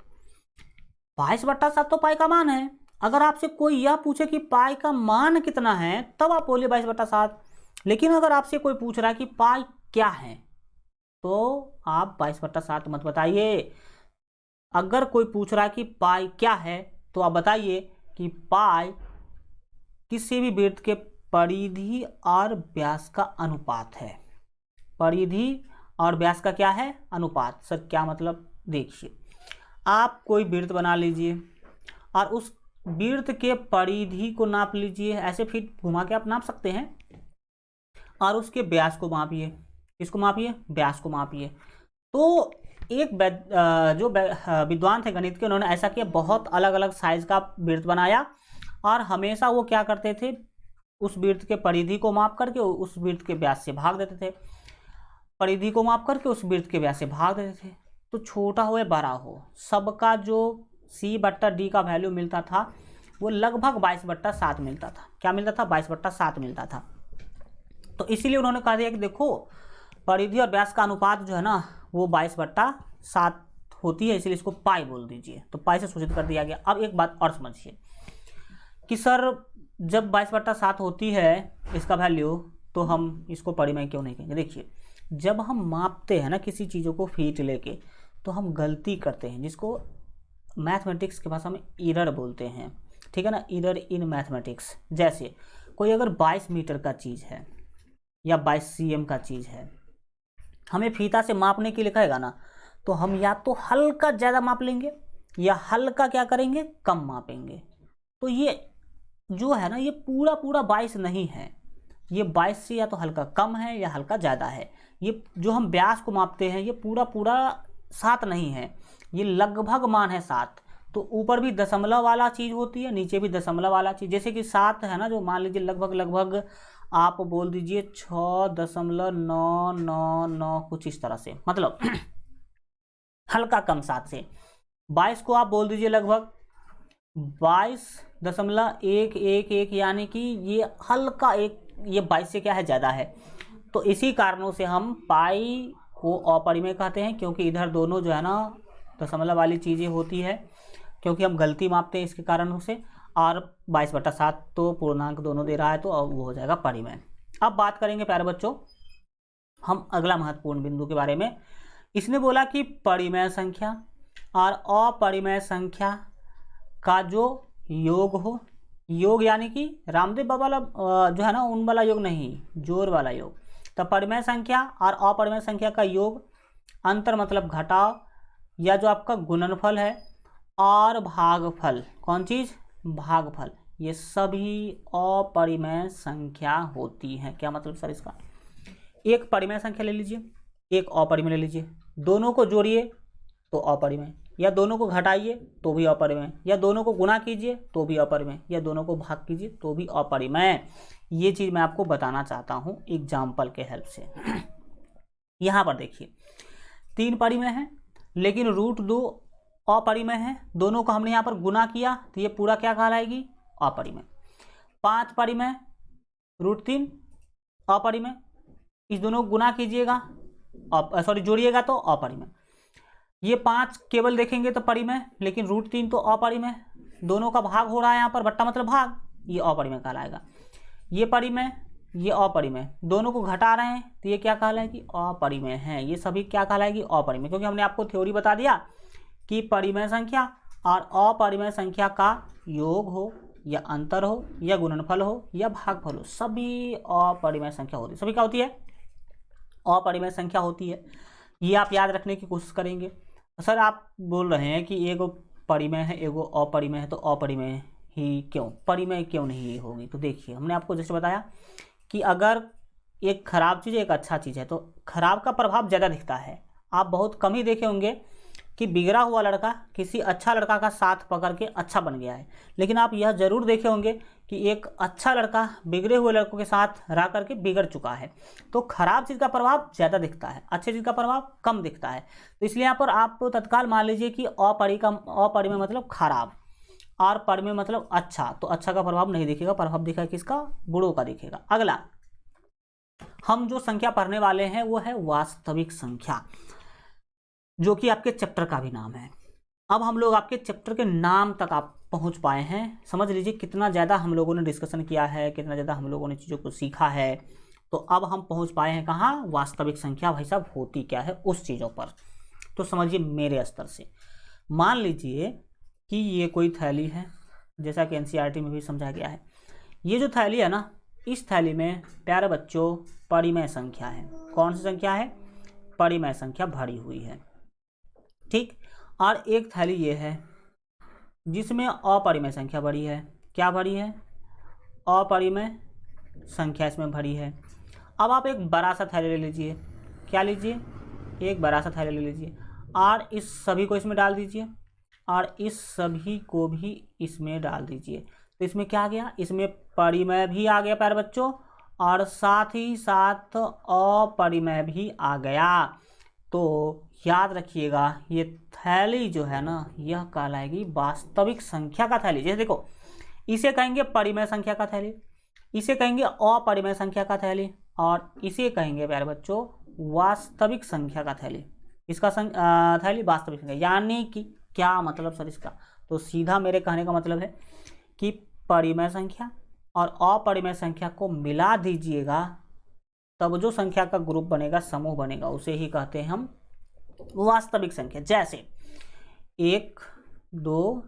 22/7 तो पाई का मान है। अगर आपसे कोई यह पूछे कि पाई का मान कितना है, तब आप बोलिए 22/7। लेकिन अगर आपसे कोई पूछ रहा है कि पाई क्या है, तो आप 22/7 मत बताइए। अगर कोई पूछ रहा है कि पाई क्या है, तो आप बताइए कि पाई किसी भी वृत्त के परिधि और व्यास का अनुपात है। परिधि और व्यास का क्या है? अनुपात। सर क्या मतलब? देखिए आप कोई वृत्त बना लीजिए और उस वृत्त के परिधि को नाप लीजिए, ऐसे फिर घुमा के आप नाप सकते हैं, और उसके व्यास को मापिए। किसको मापिए? व्यास को मापिए। तो एक जो विद्वान थे गणित के, उन्होंने ऐसा किया, बहुत अलग अलग साइज का वृत्त बनाया और हमेशा वो क्या करते थे, उस वृत्त के परिधि को माप करके उस वृत्त के व्यास से भाग देते थे, परिधि को माप करके उस वृत्त के व्यास से भाग देते थे। तो छोटा हो या बड़ा हो, सबका जो C/D का वैल्यू मिलता था वो लगभग 22/7 मिलता था। क्या मिलता था? 22/7 मिलता था। तो इसीलिए उन्होंने कहा दिया कि देखो, परिधि और व्यास का अनुपात जो है ना वो 22/7 होती है, इसलिए इसको पाई बोल दीजिए। तो पाई से सूचित कर दिया गया। अब एक बात और समझिए कि सर जब 22/7 होती है इसका वैल्यू, तो हम इसको परिमेय क्यों नहीं कहेंगे? देखिए, जब हम मापते हैं ना किसी चीज़ों को फीट लेके, तो हम गलती करते हैं, जिसको मैथमेटिक्स के भाषा में एरर बोलते हैं, ठीक है ना, एरर इन मैथमेटिक्स। जैसे कोई अगर 22 मीटर का चीज़ है या 22 cm का चीज़ है, हमें फीता से मापने के लिए कहेगा ना, तो हम या तो हल्का ज़्यादा माप लेंगे या हल्का क्या करेंगे, कम मापेंगे। तो ये जो है ना, ये पूरा 22 नहीं है, ये 22 से या तो हल्का कम है या हल्का ज़्यादा है। ये जो हम व्यास को मापते हैं ये पूरा 7 नहीं है, ये लगभग मान है 7। तो ऊपर भी दशमलव वाला चीज़ होती है, नीचे भी दशमलव वाला चीज़। जैसे कि 7 है ना, जो मान लीजिए लगभग आप बोल दीजिए 6.999 कुछ इस तरह से, मतलब हल्का कम 7 से। 22 को आप बोल दीजिए लगभग 22.111, यानी कि ये हल्का एक, ये 22 से क्या है, ज़्यादा है। तो इसी कारणों से हम पाई को अपरिमेय कहते हैं, क्योंकि इधर दोनों जो है ना दशमलव वाली चीज़ें होती है, क्योंकि हम गलती मापते हैं इसके कारणों से। और 22/7 तो पूर्णांक दोनों दे रहा है, तो अब वो हो जाएगा परिमेय। अब बात करेंगे प्यारे बच्चों हम अगला महत्वपूर्ण बिंदु के बारे में। इसने बोला कि परिमेय संख्या और अपरिमेय संख्या का जो योग हो, योग यानी कि रामदेव बाबा वाला जो है ना उन वाला योग नहीं, जोर वाला योग। तो परिमेय संख्या और अपरिमेय संख्या का योग, अंतर मतलब घटाव, या जो आपका गुणनफल है और भागफल, कौन चीज़, भागफल, ये सभी अपरिमेय संख्या होती हैं। क्या मतलब सर इसका? एक परिमेय संख्या ले लीजिए, एक अपरिमेय ले लीजिए, दोनों को जोड़िए तो अपरिमेय, या दोनों को घटाइए तो भी अपरिमेय, या दोनों को गुणा कीजिए तो भी अपरिमेय, या दोनों को भाग कीजिए तो भी अपरिमेय। ये चीज़ मैं आपको बताना चाहता हूँ एग्जाम्पल के हेल्प से। यहाँ पर देखिए 3 परिमेय है, लेकिन √2 अपरिमेय है। दोनों को हमने यहाँ पर गुना किया तो ये पूरा क्या कहलाएगी, अपरिमेय। 5 परिमेय, √3 अपरिमेय, इस दोनों को गुना कीजिएगा, जोड़िएगा तो अपरिमेय। ये 5 केवल देखेंगे तो परिमेय, लेकिन √3 तो अपरिमेय, दोनों का भाग हो रहा है यहाँ पर, बट्टा मतलब भाग, ये अपरिमेय कहलाएगा। ये परिमेय, ये अपरिमेय, दोनों को घटा रहे हैं तो ये क्या कहलाएगी, अपरिमेय है। ये सभी क्या कहलाएगी, अपरिमेय, क्योंकि हमने आपको थ्योरी बता दिया कि परिमेय संख्या और अपरिमेय संख्या का योग हो या अंतर हो या गुणनफल हो या भागफल हो, सभी अपरिमेय संख्या होती है। सभी क्या होती है, अपरिमेय संख्या होती है। ये आप याद रखने की कोशिश करेंगे। सर आप बोल रहे हैं कि एगो परिमेय है एगो अपरिमेय है, तो अपरिमेय ही क्यों, परिमेय क्यों नहीं होगी? तो देखिए हमने आपको जैसे बताया कि अगर एक खराब चीज़ है एक अच्छा चीज़ है, तो खराब का प्रभाव ज़्यादा दिखता है। आप बहुत कम ही देखे होंगे कि बिगड़ा हुआ लड़का किसी अच्छा लड़का का साथ पकड़ के अच्छा बन गया है, लेकिन आप यह जरूर देखे होंगे कि एक अच्छा लड़का बिगड़े हुए लड़कों के साथ रह करके बिगड़ चुका है। तो खराब चीज़ का प्रभाव ज़्यादा दिखता है, अच्छी चीज़ का प्रभाव कम दिखता है। तो इसलिए यहाँ पर आप तत्काल मान लीजिए कि अपरिमेय मतलब खराब और परिमेय मतलब अच्छा, तो अच्छा का प्रभाव नहीं दिखेगा, प्रभाव दिखेगा किसका, बुढ़ों का दिखेगा। अगला हम जो संख्या पढ़ने वाले हैं वो है वास्तविक संख्या, जो कि आपके चैप्टर का भी नाम है। अब हम लोग आपके चैप्टर के नाम तक आप पहुंच पाए हैं। समझ लीजिए कितना ज़्यादा हम लोगों ने डिस्कशन किया है, कितना ज़्यादा हम लोगों ने चीज़ों को सीखा है। तो अब हम पहुंच पाए हैं कहाँ, वास्तविक संख्या भाई साहब होती क्या है उस चीज़ों पर। तो समझिए मेरे स्तर से, मान लीजिए कि ये कोई थैली है, जैसा कि NCERT में भी समझाया गया है। ये जो थैली है ना, इस थैली में प्यारे बच्चों परिमेय संख्या है। कौन सी संख्या है, परिमेय संख्या भरी हुई है, ठीक। और एक थैली ये है जिसमें अपरिमेय संख्या भरी है। क्या भरी है? अपरिमेय संख्या इसमें भरी है। अब आप एक बड़ा सा थैली ले लीजिए। क्या लीजिए? एक बड़ा सा थैली ले लीजिए और इस सभी को इसमें डाल दीजिए और इस सभी को भी इसमें डाल दीजिए। तो इसमें क्या आ गया? इसमें परिमेय भी आ गया प्यारे बच्चों और साथ ही साथ अपरिमेय भी आ गया। तो याद रखिएगा ये थैली जो है ना, यह कहलाएगी वास्तविक संख्या का थैली। जैसे देखो, इसे कहेंगे परिमेय संख्या का थैली, इसे कहेंगे अपरिमेय संख्या का थैली और इसे कहेंगे प्यारे बच्चों वास्तविक संख्या का थैली। इसका थैली वास्तविक संख्या। यानी कि क्या मतलब सर इसका? तो सीधा मेरे कहने का मतलब है कि परिमेय संख्या और अपरिमेय संख्या को मिला दीजिएगा, तब जो संख्या का ग्रुप बनेगा, समूह बनेगा, उसे ही कहते हैं हम वास्तविक संख्या। जैसे 1 2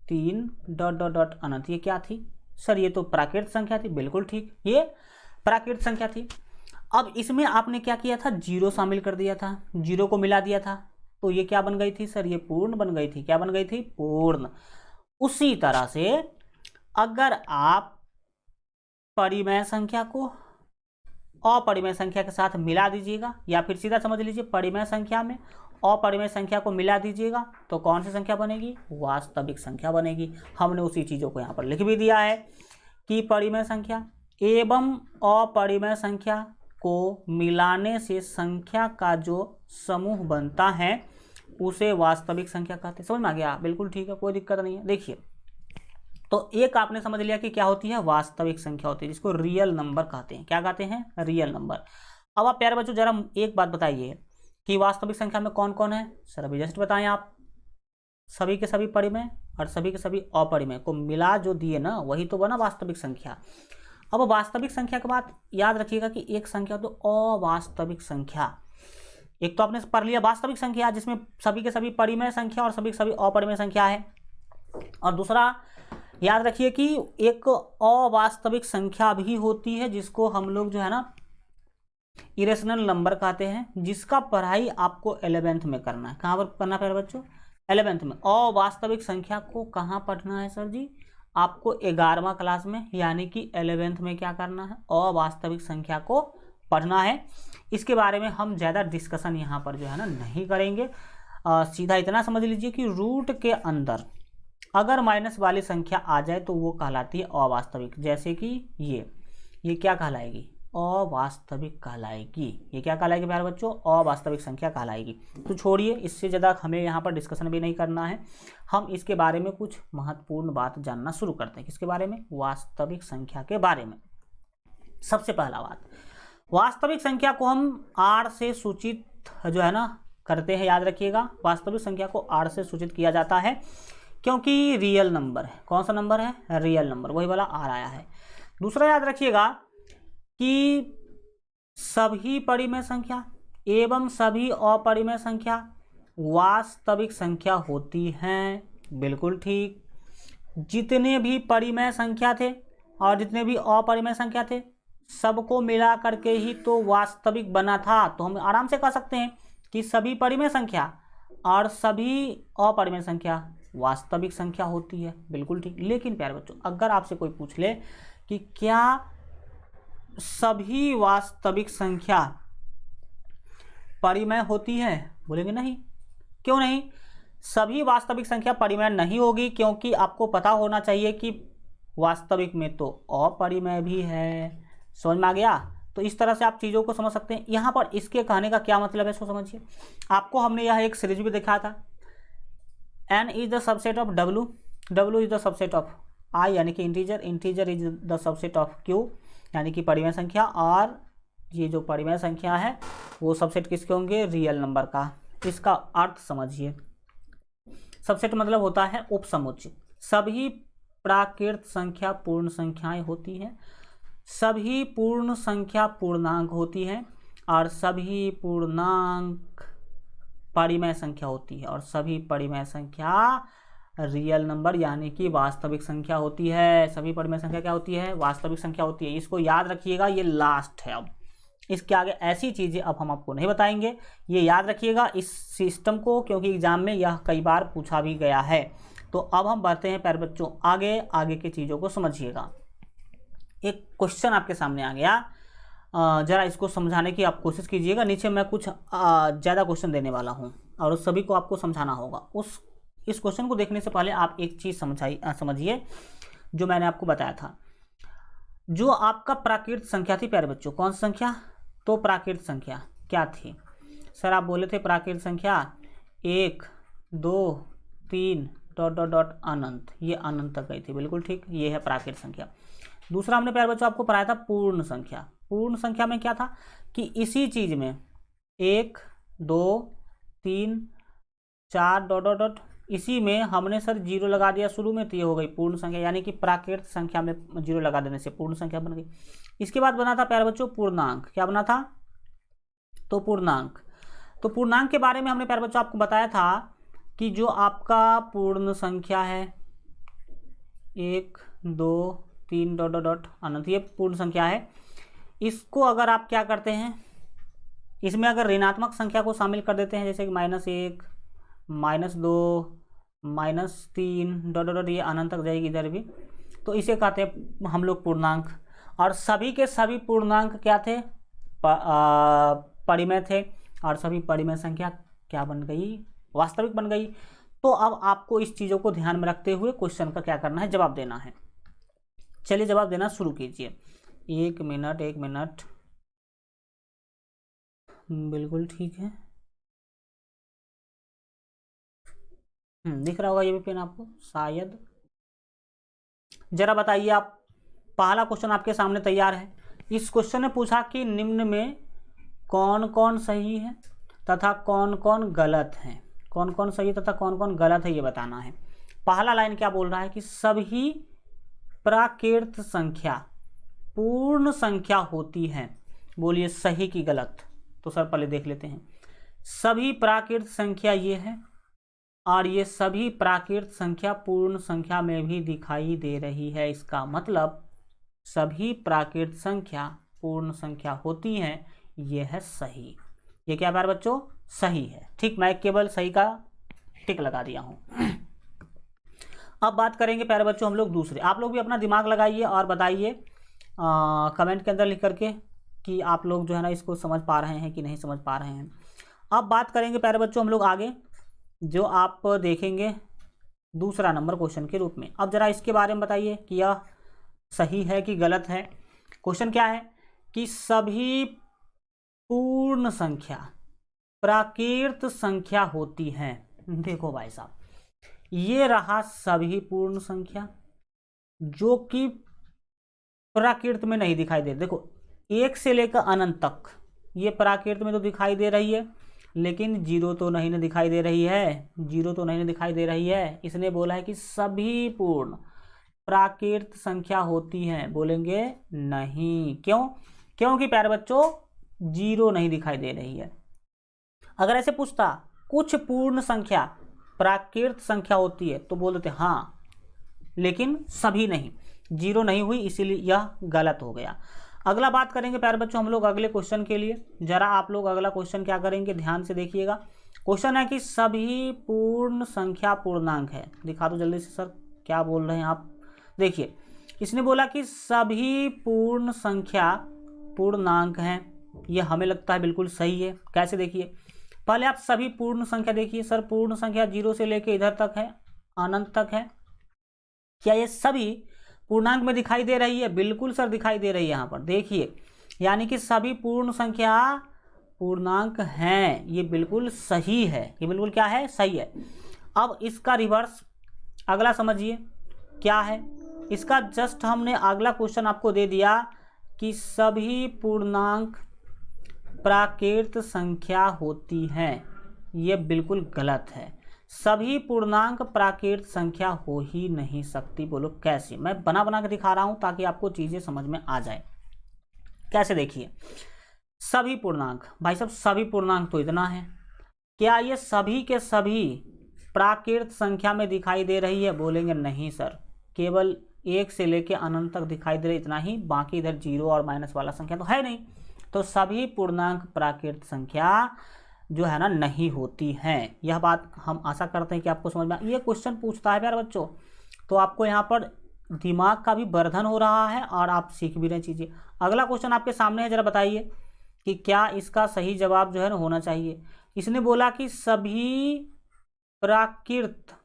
3 डॉट डॉट डॉट अनंत, ये क्या थी सर? ये तो प्राकृत संख्या थी। बिल्कुल ठीक, ये प्राकृत संख्या थी। अब इसमें आपने क्या किया था? जीरो शामिल कर दिया था, जीरो को मिला दिया था, तो ये क्या बन गई थी सर? ये पूर्ण बन गई थी। क्या बन गई थी? पूर्ण। उसी तरह से अगर आप परिमेय संख्या को अपरिमेय संख्या के साथ मिला दीजिएगा, या फिर सीधा समझ लीजिए परिमेय संख्या में अपरिमेय संख्या को मिला दीजिएगा, तो कौन सी संख्या बनेगी? वास्तविक संख्या बनेगी। हमने उसी चीज़ों को यहाँ पर लिख भी दिया है कि परिमेय संख्या एवं अपरिमेय संख्या को मिलाने से संख्या का जो समूह बनता है उसे वास्तविक संख्या कहते हैं। समझ में आ गया? बिल्कुल ठीक है, कोई दिक्कत नहीं है। देखिए, तो एक आपने समझ लिया कि क्या होती है? वास्तविक संख्या होती है, जिसको रियल नंबर कहते हैं। क्या कहते हैं? Real number. अब आप प्यारे बच्चों जरा एक बात बताइए कि वास्तविक संख्या में कौन कौन है? सर अभी जस्ट बताएं आप। सभी के सभी परिमेय और सभी के सभी अपरिमेय को मिला जो दिए ना, वही तो बना वास्तविक संख्या। अब वास्तविक संख्या के बाद याद रखिएगा कि एक संख्या तो अवास्तविक संख्या। एक तो आपने पढ़ लिया वास्तविक संख्या जिसमें सभी के सभी परिमेय संख्या और सभी के सभी अपरिमेय संख्या है, और दूसरा याद रखिए कि एक अवास्तविक संख्या भी होती है जिसको हम लोग जो है ना इरेशनल नंबर कहते हैं, जिसका पढ़ाई आपको 11th में करना है। कहाँ पर करना है बच्चों? 11th में। अवास्तविक संख्या को कहाँ पढ़ना है सर जी? आपको 11वां क्लास में, यानी कि 11th में क्या करना है? अवास्तविक संख्या को पढ़ना है। इसके बारे में हम ज़्यादा डिस्कशन यहाँ पर जो है ना नहीं करेंगे। सीधा इतना समझ लीजिए कि रूट के अंदर अगर माइनस वाली संख्या आ जाए तो वो कहलाती है अवास्तविक। जैसे कि ये क्या कहलाएगी? अवास्तविक कहलाएगी। ये क्या कहलाएगी प्यारे बच्चों? अवास्तविक संख्या कहलाएगी। तो छोड़िए, इससे ज़्यादा हमें यहाँ पर डिस्कशन भी नहीं करना है। हम इसके बारे में कुछ महत्वपूर्ण बात जानना शुरू करते हैं। किसके बारे में? वास्तविक संख्या के बारे में। सबसे पहला बात, वास्तविक संख्या को हम आर से सूचित जो है ना करते हैं। याद रखिएगा, वास्तविक संख्या को आर से सूचित किया जाता है क्योंकि रियल नंबर है। कौन सा नंबर है? रियल नंबर, वही वाला आर आया है। दूसरा याद रखिएगा कि सभी परिमेय संख्या एवं सभी अपरिमेय संख्या वास्तविक संख्या होती हैं। बिल्कुल ठीक। जितने भी परिमेय संख्या थे और जितने भी अपरिमेय संख्या थे, सबको मिला करके ही तो वास्तविक बना था। तो हम आराम से कह सकते हैं कि सभी परिमेय संख्या और सभी अपरिमेय संख्या वास्तविक संख्या होती है। बिल्कुल ठीक। लेकिन प्यारे बच्चों, अगर आपसे कोई पूछ ले कि क्या सभी वास्तविक संख्या परिमेय होती है, बोलेंगे नहीं। क्यों नहीं? सभी वास्तविक संख्या परिमेय नहीं होगी, क्योंकि आपको पता होना चाहिए कि वास्तविक में तो अपरिमेय भी है। समझ में आ गया? तो इस तरह से आप चीज़ों को समझ सकते हैं। यहाँ पर इसके कहने का क्या मतलब है, इसको समझिए। आपको हमने यह एक सीरीज भी दिखाया था, n is the subset of w, w is the subset of i यानी कि integer, integer is the subset of q यानी कि परिमेय संख्या, और ये जो परिमेय संख्या है वो सबसेट किसके होंगे? रियल नंबर का। इसका अर्थ समझिए। सबसेट मतलब होता है उपसमुच्चय। सभी प्राकृत संख्या पूर्ण संख्याएं होती हैं, सभी पूर्ण संख्या पूर्णांक होती है, और सभी पूर्णांक परिमेय संख्या होती है, और सभी परिमेय संख्या रियल नंबर यानी कि वास्तविक संख्या होती है। सभी परिमेय संख्या क्या होती है? वास्तविक संख्या होती है। इसको याद रखिएगा, ये लास्ट है। अब इसके आगे ऐसी चीज़ें अब हम आपको नहीं बताएंगे, ये याद रखिएगा इस सिस्टम को, क्योंकि एग्जाम में यह कई बार पूछा भी गया है। तो अब हम बढ़ते हैं प्यारे बच्चों आगे के चीज़ों को समझिएगा। एक क्वेश्चन आपके सामने आ गया, ज़रा इसको समझाने की आप कोशिश कीजिएगा। नीचे मैं कुछ ज़्यादा क्वेश्चन देने वाला हूँ और उस सभी को आपको समझाना होगा। इस क्वेश्चन को देखने से पहले आप एक चीज़ समझिए जो मैंने आपको बताया था। जो आपका प्राकृत संख्या थी प्यारे बच्चों, कौन सी संख्या? तो प्राकृत संख्या क्या थी सर? आप बोले थे प्राकृत संख्या 1 2 3 ... अनंत, ये अनंत तक गई थी, बिल्कुल ठीक, ये है प्राकृत संख्या। दूसरा हमने प्यारे बच्चों आपको पढ़ाया था पूर्ण संख्या। पूर्ण संख्या में क्या था कि इसी चीज में 1 2 3 4 ... इसी में हमने सर 0 लगा दिया शुरू में, तो ये हो गई पूर्ण संख्या, यानी कि प्राकृत संख्या में 0 लगा देने से पूर्ण संख्या बन गई। इसके बाद बना था प्यारे बच्चों पूर्णांक। क्या बना था? तो पूर्णांक। तो पूर्णांक के बारे में हमने प्यारे बच्चों आपको बताया था कि जो आपका पूर्ण संख्या है 1 2 3 ... अनंत, ये पूर्ण संख्या है। इसको अगर आप क्या करते हैं, इसमें अगर ऋणात्मक संख्या को शामिल कर देते हैं, जैसे कि -1 -2 -3 ... ये अनंत तक जाएगी इधर भी, तो इसे कहते हैं हम लोग पूर्णांक। और सभी के सभी पूर्णांक क्या थे? परिमेय थे, और सभी परिमेय संख्या क्या बन गई? वास्तविक बन गई। तो अब आपको इस चीज़ों को ध्यान में रखते हुए क्वेश्चन का क्या करना है, जवाब देना है। चलिए जवाब देना शुरू कीजिए। 1 मिनट, बिल्कुल ठीक है। दिख रहा होगा ये भी पेन आपको शायद। जरा बताइए आप, पहला क्वेश्चन आपके सामने तैयार है। इस क्वेश्चन ने पूछा कि निम्न में कौन कौन सही है तथा कौन कौन गलत है। कौन कौन सही तथा कौन कौन गलत है ये बताना है। पहला लाइन क्या बोल रहा है कि सभी प्राकृत संख्या पूर्ण संख्या होती है। बोलिए सही की गलत? तो सर पहले देख लेते हैं। सभी प्राकृत संख्या ये है, और ये सभी प्राकृत संख्या पूर्ण संख्या में भी दिखाई दे रही है। इसका मतलब सभी प्राकृत संख्या पूर्ण संख्या होती हैं, ये है सही। ये क्या प्यारे बच्चों? सही है। ठीक, मैं केवल सही का टिक लगा दिया हूं। अब बात करेंगे प्यारे बच्चों हम लोग दूसरे। आप लोग भी अपना दिमाग लगाइए और बताइए कमेंट के अंदर लिख करके कि आप लोग जो है ना इसको समझ पा रहे हैं कि नहीं समझ पा रहे हैं। अब बात करेंगे प्यारे बच्चों हम लोग आगे, जो आप देखेंगे दूसरा नंबर क्वेश्चन के रूप में। अब जरा इसके बारे में बताइए कि यह सही है कि गलत है। क्वेश्चन क्या है कि सभी पूर्ण संख्या प्राकृत संख्या होती है। देखो भाई साहब, ये रहा सभी पूर्ण संख्या जो कि प्राकृत में नहीं दिखाई दे। देखो 1 से लेकर अनंत तक ये प्राकृत में तो दिखाई दे रही है, लेकिन 0 तो नहीं ना दिखाई दे रही है। 0 तो नहीं ना दिखाई दे रही है। इसने बोला है कि सभी पूर्ण प्राकृत संख्या होती हैं। बोलेंगे नहीं। क्यों? क्योंकि प्यारे बच्चों 0 नहीं दिखाई दे रही है। अगर ऐसे पूछता कुछ पूर्ण संख्या प्राकृत संख्या होती है तो बोल देते हाँ, लेकिन सभी नहीं। 0 नहीं हुई, इसीलिए यह गलत हो गया। अगला बात करेंगे प्यारे बच्चों हम लोग अगले क्वेश्चन के लिए। जरा आप लोग अगला क्वेश्चन क्या करेंगे, ध्यान से देखिएगा। क्वेश्चन है कि सभी पूर्ण संख्या पूर्णांक है। दिखा दो जल्दी से सर, क्या बोल रहे हैं आप? देखिए, इसने बोला कि सभी पूर्ण संख्या पूर्णांक हैं। यह हमें लगता है बिल्कुल सही है। कैसे? देखिए, पहले आप सभी पूर्ण संख्या देखिए। सर पूर्ण संख्या 0 से लेकर इधर तक है, अनंत तक है। क्या ये सभी पूर्णांक में दिखाई दे रही है? बिल्कुल सर दिखाई दे रही है। यहाँ पर देखिए, यानी कि सभी पूर्ण संख्या पूर्णांक हैं। ये बिल्कुल सही है। ये बिल्कुल क्या है? सही है। अब इसका रिवर्स अगला समझिए क्या है। इसका जस्ट हमने अगला क्वेश्चन आपको दे दिया कि सभी पूर्णांक प्राकृत संख्या होती हैं। ये बिल्कुल गलत है। सभी पूर्णांक प्राकृत संख्या हो ही नहीं सकती। बोलो कैसे? मैं बना बना के दिखा रहा हूं ताकि आपको चीजें समझ में आ जाए। कैसे? देखिए, सभी पूर्णांक, भाई साहब सभी पूर्णांक तो इतना है। क्या ये सभी के सभी प्राकृत संख्या में दिखाई दे रही है? बोलेंगे नहीं सर, केवल 1 से लेकर अनंत तक दिखाई दे रही, इतना ही। बाकी इधर 0 और माइनस वाला संख्या तो है नहीं। तो सभी पूर्णांक प्राकृत संख्या जो है ना नहीं होती हैं। यह बात हम आशा करते हैं कि आपको समझ में ये क्वेश्चन पूछता है प्यारे बच्चों, तो आपको यहाँ पर दिमाग का भी वर्धन हो रहा है और आप सीख भी रहे चीज़ें। अगला क्वेश्चन आपके सामने है, जरा बताइए कि क्या इसका सही जवाब जो है ना होना चाहिए। इसने बोला कि सभी प्राकृत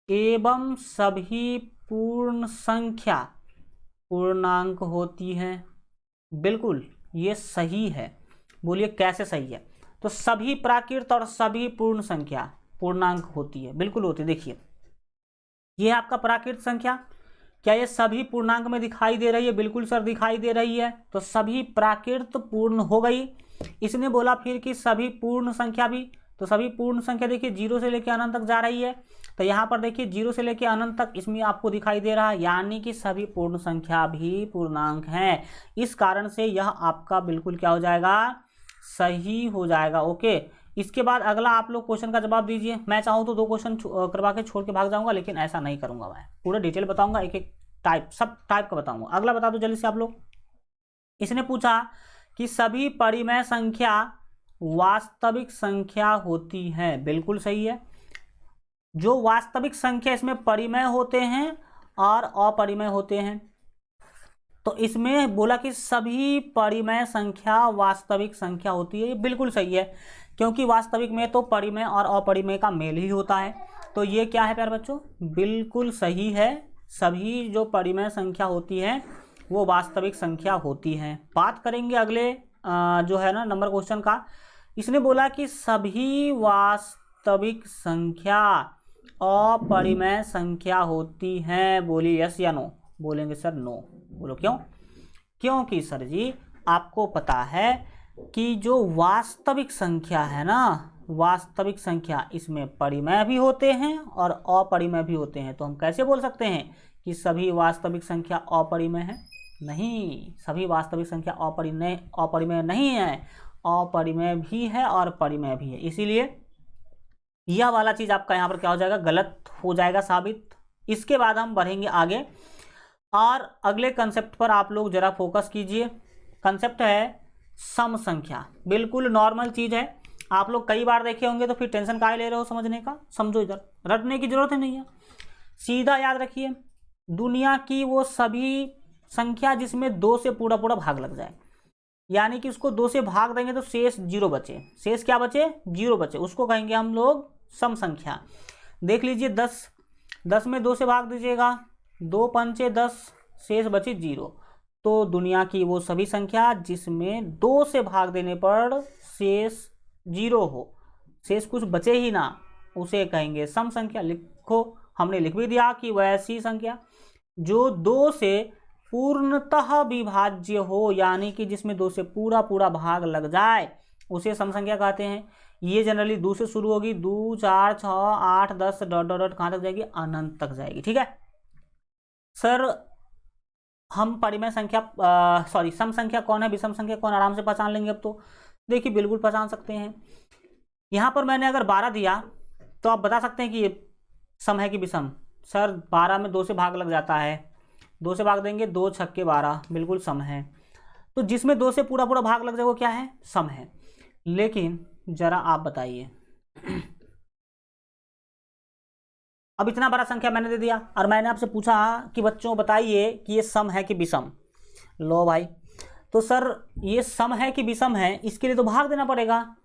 एवं सभी पूर्ण संख्या पूर्णांक होती हैं। बिल्कुल ये सही है। बोलिए कैसे सही है। तो सभी प्राकृत और सभी पूर्ण संख्या पूर्णांक होती है, बिल्कुल होती है। देखिए ये आपका प्राकृत संख्या, क्या ये सभी पूर्णांक में दिखाई दे रही है? बिल्कुल सर दिखाई दे रही है। तो सभी प्राकृत पूर्ण हो गई। इसने बोला फिर कि सभी पूर्ण संख्या भी, तो सभी पूर्ण संख्या देखिए 0 से लेकर अनंत तक जा रही है। तो यहाँ पर देखिए 0 से लेकर अनंत तक इसमें आपको दिखाई दे रहा है, यानी कि सभी पूर्ण संख्या भी पूर्णांक हैं। इस कारण से यह आपका बिल्कुल क्या हो जाएगा, सही हो जाएगा। ओके, इसके बाद अगला आप लोग क्वेश्चन का जवाब दीजिए। मैं चाहूँ तो 2 क्वेश्चन करवा के छोड़ के भाग जाऊंगा, लेकिन ऐसा नहीं करूंगा। मैं पूरा डिटेल बताऊंगा, एक एक टाइप, सब टाइप का बताऊंगा। अगला बता दो जल्दी से आप लोग। इसने पूछा कि सभी परिमेय संख्या वास्तविक संख्या होती है। बिल्कुल सही है। जो वास्तविक संख्या इसमें परिमेय होते हैं और अपरिमेय होते हैं। तो इसमें बोला कि सभी परिमेय संख्या वास्तविक संख्या होती है। ये बिल्कुल सही है, क्योंकि वास्तविक में तो परिमेय और अपरिमेय का मेल ही होता है। तो ये क्या है प्यारे बच्चों, बिल्कुल सही है। सभी जो परिमेय संख्या होती है वो वास्तविक संख्या होती है। बात करेंगे अगले जो है ना नंबर क्वेश्चन का। इसने बोला कि सभी वास्तविक संख्या अपरिमेय संख्या होती हैं। बोलिए यस या नो। बोलेंगे सर नो। बोलो क्यों? क्योंकि सर जी आपको पता है कि जो वास्तविक संख्या है ना, वास्तविक संख्या इसमें परिमेय भी होते हैं और अपरिमेय भी होते हैं। तो हम कैसे बोल सकते हैं कि सभी वास्तविक संख्या अपरिमेय है? नहीं, सभी वास्तविक संख्या अपरिमेय नहीं है, अपरिमेय भी है और परिमेय भी है। इसीलिए यह वाला चीज आपका यहाँ पर क्या हो जाएगा, गलत हो जाएगा साबित। इसके बाद हम बढ़ेंगे आगे और अगले कंसेप्ट पर आप लोग जरा फोकस कीजिए। कंसेप्ट है सम संख्या। बिल्कुल नॉर्मल चीज है, आप लोग कई बार देखे होंगे, तो फिर टेंशन काहे ले रहे हो समझने का। समझो, इधर रटने की जरूरत ही नहीं है, सीधा याद रखिए। दुनिया की वो सभी संख्या जिसमें 2 से पूरा पूरा भाग लग जाए, यानी कि उसको 2 से भाग देंगे तो शेष 0 बचे। शेष क्या बचे? 0 बचे। उसको कहेंगे हम लोग सम संख्या। देख लीजिए 10 में 2 से भाग दीजिएगा, 2 पंचे 10, शेष बचे 0। तो दुनिया की वो सभी संख्या जिसमें 2 से भाग देने पर शेष 0 हो, शेष कुछ बचे ही ना, उसे कहेंगे सम संख्या। लिखो, हमने लिख भी दिया कि वैसी संख्या जो 2 से पूर्णतः विभाज्य हो, यानी कि जिसमें 2 से पूरा पूरा भाग लग जाए, उसे सम संख्या कहते हैं। ये जनरली 2 से शुरू होगी, 2 4 6 8 10 डॉट डॉट डॉट कहाँ तक जाएगी? अनंत तक जाएगी। ठीक है सर, हम परिमेय संख्या सम संख्या कौन है, विषम संख्या कौन, आराम से पहचान लेंगे। अब तो देखिए बिल्कुल पहचान सकते हैं। यहाँ पर मैंने अगर 12 दिया तो आप बता सकते हैं कि ये सम है कि विषम। सर 12 में 2 से भाग लग जाता है, 2 से भाग देंगे, 2 छक्के 12, बिल्कुल सम है। तो जिसमें 2 से पूरा पूरा भाग लग जाए वो क्या है? सम है। लेकिन जरा आप बताइए, अब इतना बड़ा संख्या मैंने दे दिया और मैंने आपसे पूछा कि बच्चों बताइए कि ये सम है कि विषम। लो भाई, तो सर ये सम है कि विषम है, इसके लिए तो भाग देना पड़ेगा।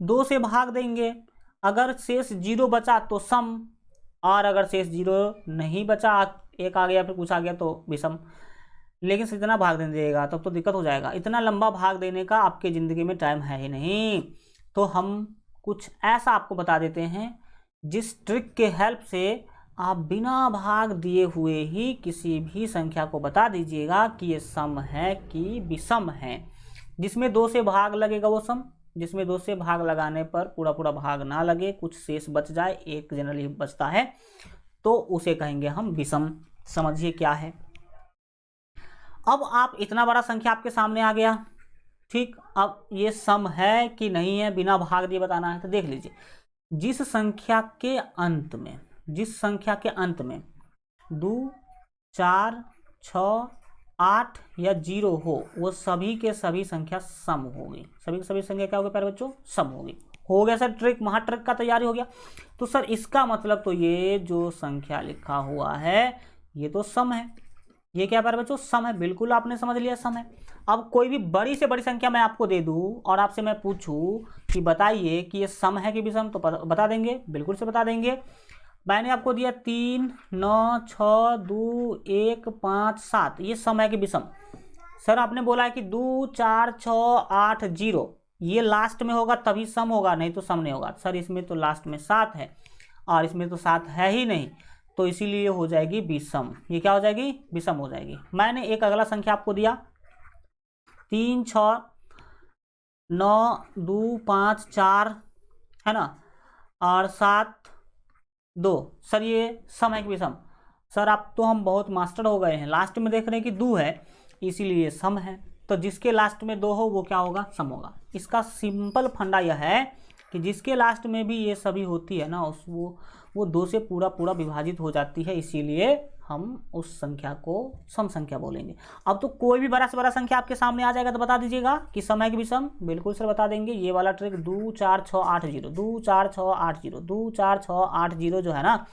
2 से भाग देंगे, अगर शेष 0 बचा तो सम, और अगर शेष 0 नहीं बचा, एक आ गया फिर कुछ आ गया, तो विषम। लेकिन इतना भाग दे दिएगा तब तो दिक्कत हो जाएगा। इतना लंबा भाग देने का आपके ज़िंदगी में टाइम है ही नहीं। तो हम कुछ ऐसा आपको बता देते हैं जिस ट्रिक के हेल्प से आप बिना भाग दिए हुए ही किसी भी संख्या को बता दीजिएगा कि ये सम है कि विषम है। जिसमें 2 से भाग लगेगा वो सम, जिसमें 2 से भाग लगाने पर पूरा पूरा भाग ना लगे, कुछ शेष बच जाए, एक जनरली बचता है, तो उसे कहेंगे हम विषम। समझिए क्या है। अब आप इतना बड़ा संख्या आपके सामने आ गया, ठीक। अब ये सम है कि नहीं है बिना भाग दिए बताना है। तो देख लीजिए, जिस संख्या के अंत में 2 4 6 8 या 0 हो, वो सभी के सभी संख्या सम होगी। सभी की सभी संख्या क्या होगी प्यारे बच्चों? सम होगी। हो गया सर ट्रिक, महा ट्रिक का तैयारी हो गया। तो सर इसका मतलब तो ये जो संख्या लिखा हुआ है ये तो सम है। ये क्या प्यारे बच्चों? सम है। बिल्कुल आपने समझ लिया, सम है। अब कोई भी बड़ी से बड़ी संख्या मैं आपको दे दूं और आपसे मैं पूछूं कि बताइए कि ये सम है कि विषम, तो बता देंगे, बिल्कुल से बता देंगे। मैंने आपको दिया 3, 9, 6, 2, 1, 5, 7, ये सम है कि विषम? सर आपने बोला है कि 2, 4, 6, 8, 0, ये लास्ट में होगा तभी सम होगा, नहीं तो सम नहीं होगा। सर इसमें तो लास्ट में 7 है और इसमें तो 7 है ही नहीं, तो इसीलिए हो जाएगी विषम। ये क्या हो जाएगी? विषम हो जाएगी। मैंने एक अगला संख्या आपको दिया 3, 6, 9, 2, 5, 4, है ना, और 7, 2। सर ये सम है कि विषम? सर आप तो हम बहुत मास्टर हो गए हैं, लास्ट में देख रहे हैं कि 2 है इसीलिए सम है। तो जिसके लास्ट में 2 हो वो क्या होगा? सम होगा। इसका सिंपल फंडा यह है कि जिसके लास्ट में भी ये सभी होती है ना वो 2 से पूरा पूरा विभाजित हो जाती है, इसीलिए हम उस संख्या को सम संख्या बोलेंगे। अब तो कोई भी बड़ा से बड़ा संख्या आपके सामने आ जाएगा तो बता दीजिएगा कि सम है कि विषम? बिल्कुल सर बता देंगे। ये वाला ट्रिक 2, 4, 6, 8, 0, 2, 4, 6, 8, 0, 2, 4, 6, 8, 0 जो है ना,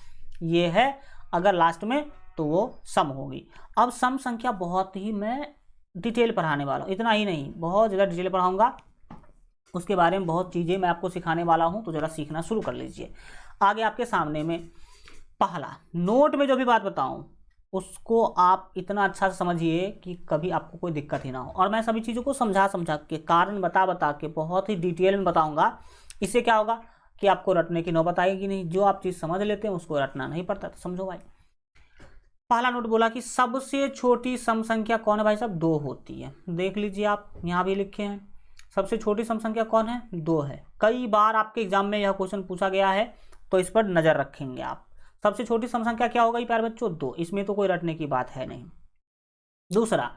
ये है अगर लास्ट में तो वो सम होगी। अब सम संख्या बहुत ही मैं डिटेल पढ़ाने वाला हूँ, इतना ही नहीं बहुत ज़्यादा डिटेल पढ़ाऊँगा, उसके बारे में बहुत चीज़ें मैं आपको सिखाने वाला हूँ, तो ज़रा सीखना शुरू कर लीजिए। आगे आपके सामने में पहला नोट में जो भी बात बताऊँ उसको आप इतना अच्छा से समझिए कि कभी आपको कोई दिक्कत ही ना हो। और मैं सभी चीज़ों को समझा के कारण बता के बहुत ही डिटेल में बताऊँगा। इससे क्या होगा कि आपको रटने की नौबत आएगी नहीं। जो आप चीज़ समझ लेते हैं उसको रटना नहीं पड़ता। तो समझो भाई, पहला नोट बोला कि सबसे छोटी सम संख्या कौन है भाई साहब? 2 होती है। देख लीजिए आप यहाँ भी लिखे हैं, सबसे छोटी सम संख्या कौन है? 2 है। कई बार आपके एग्जाम में यह क्वेश्चन पूछा गया है, तो इस पर नजर रखेंगे आप। सबसे छोटी सम संख्या क्या होगा प्यारे बच्चों? 2। इसमें तो कोई रटने की बात है नहीं। दूसरा,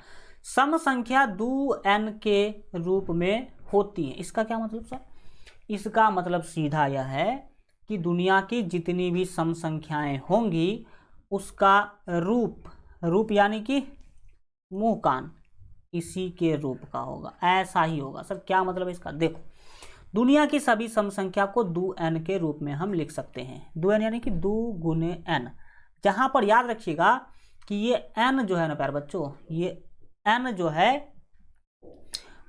सम संख्या 2n के रूप में होती है। इसका क्या मतलब सर? इसका मतलब सीधा यह है कि दुनिया की जितनी भी सम संख्याएं होंगी उसका रूप यानी कि मुंह कान इसी के रूप का होगा, ऐसा ही होगा। सर क्या मतलब है इसका? देखो, दुनिया की सभी सम संख्या को 2n के रूप में हम लिख सकते हैं। 2n यानी कि 2 गुने n। जहां पर याद रखिएगा कि ये n जो है ना प्यारे बच्चों, ये n जो है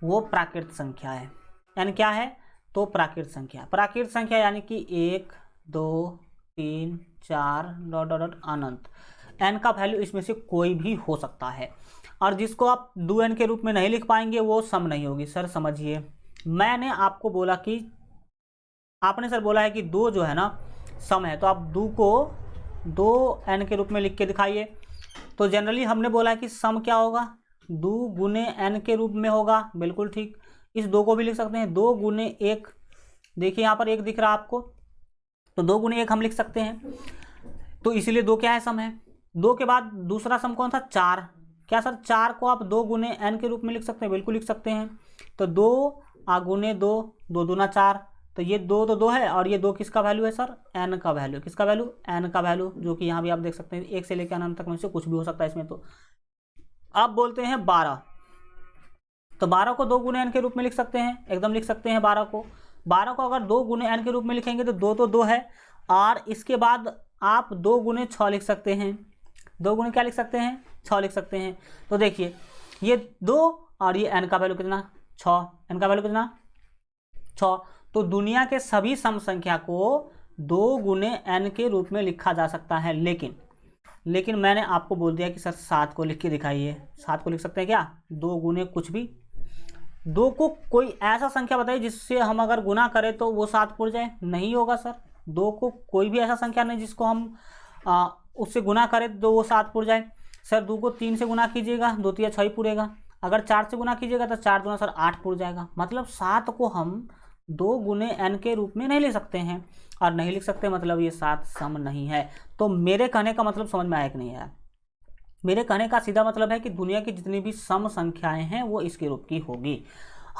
वो प्राकृत संख्या है। n क्या है? तो प्राकृत संख्या। प्राकृत संख्या यानी कि 1, 2, 3, 4 डॉट डॉट डॉट अनंत। n का वैल्यू इसमें से कोई भी हो सकता है, और जिसको आप 2n के रूप में नहीं लिख पाएंगे वो सम नहीं होगी। सर समझिए, मैंने आपको बोला कि आपने सर बोला है कि 2 जो है ना सम है, तो आप 2 को 2n के रूप में लिख के दिखाइए। तो जनरली हमने बोला है कि सम क्या होगा? 2 गुने n के रूप में होगा। बिल्कुल ठीक। इस 2 को भी लिख सकते हैं 2 गुने 1। देखिए यहाँ पर 1 दिख रहा है आपको, तो 2 गुने 1 हम लिख सकते हैं। तो इसीलिए 2 क्या है? सम है। 2 के बाद दूसरा सम कौन था? 4। क्या सर 4 को आप 2 गुने n के रूप में लिख सकते हैं? बिल्कुल लिख सकते हैं। तो 2 गुने 2, 2 दूना 4, तो ये 2 तो 2 है, और ये 2 किसका वैल्यू है सर? n का वैल्यू। किसका वैल्यू? n का वैल्यू, जो कि यहाँ भी आप देख सकते हैं 1 से लेकर अनंत तक में से कुछ भी हो सकता है इसमें। तो अब बोलते हैं 12, तो 12 को 2 गुने n के रूप में लिख सकते हैं, एकदम लिख सकते हैं 12 को। 12 को अगर 2 गुने n के रूप में लिखेंगे तो 2 तो 2 है, और इसके बाद आप 2 गुने 6 लिख सकते हैं। 2 गुने क्या लिख सकते हैं? 6 लिख सकते हैं। तो देखिए ये 2 और ये n का वैल्यू कितना? 6। n का वैल्यू कितना? 6। तो दुनिया के सभी सम संख्या को 2 गुने n के रूप में लिखा जा सकता है, लेकिन मैंने आपको बोल दिया कि सर 7 को लिख के दिखाइए। 7 को लिख सकते हैं क्या? 2 गुने कुछ भी। 2 को कोई ऐसा संख्या बताइए जिससे हम अगर गुना करें तो वो 7 पुर जाए। नहीं होगा सर। 2 को कोई भी ऐसा संख्या नहीं जिसको हम उससे गुना करें तो वो 7 पुर जाए। सर 2 को 3 से गुना कीजिएगा, 2 तिया 6 ही पुरेगा। अगर 4 से गुना कीजिएगा तो 4 दूना सर 8 पुर जाएगा। मतलब 7 को हम 2 गुने n के रूप में नहीं लिख सकते हैं, और नहीं लिख सकते मतलब ये 7 सम नहीं है। तो मेरे कहने का मतलब समझ में आया कि नहीं आया? मेरे कहने का सीधा मतलब है कि दुनिया की जितनी भी सम संख्याएं हैं वो इसके रूप की होगी।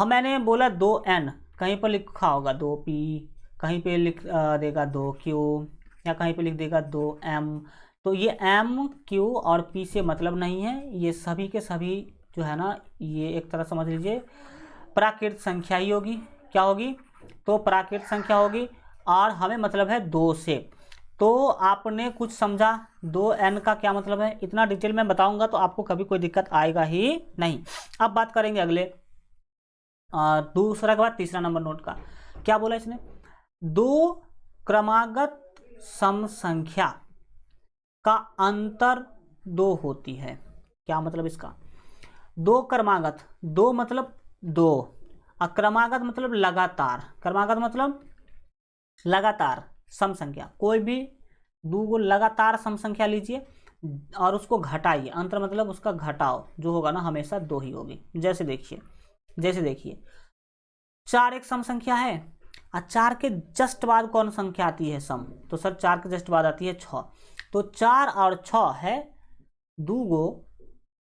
मैंने बोला 2n, कहीं पर लिखा होगा 2p, कहीं पे लिख देगा 2q, या कहीं पे लिख देगा 2m, तो ये एम क्यू और पी से मतलब नहीं है, ये सभी के सभी जो है ना, ये एक तरह समझ लीजिए प्राकृत संख्या ही होगी। क्या होगी? तो प्राकृत संख्या होगी, और हमें मतलब है 2 से। तो आपने कुछ समझा 2n का क्या मतलब है? इतना डिटेल में बताऊंगा तो आपको कभी कोई दिक्कत आएगा ही नहीं। अब बात करेंगे अगले दूसरा के बाद तीसरा नंबर नोट का। क्या बोला इसने? 2 क्रमागत सम संख्या का अंतर 2 होती है। क्या मतलब इसका? 2 क्रमागत, 2 मतलब 2, और क्रमागत मतलब लगातार। क्रमागत मतलब लगातार सम संख्या। कोई भी 2 लगातार सम संख्या लीजिए और उसको घटाइए, अंतर मतलब उसका घटाव जो होगा ना हमेशा 2 ही होगी। जैसे देखिए 4 एक सम संख्या है, और 4 के जस्ट बाद कौन संख्या आती है सम? तो सर 4 के जस्ट बाद आती है 6। तो 4 और 6 है 2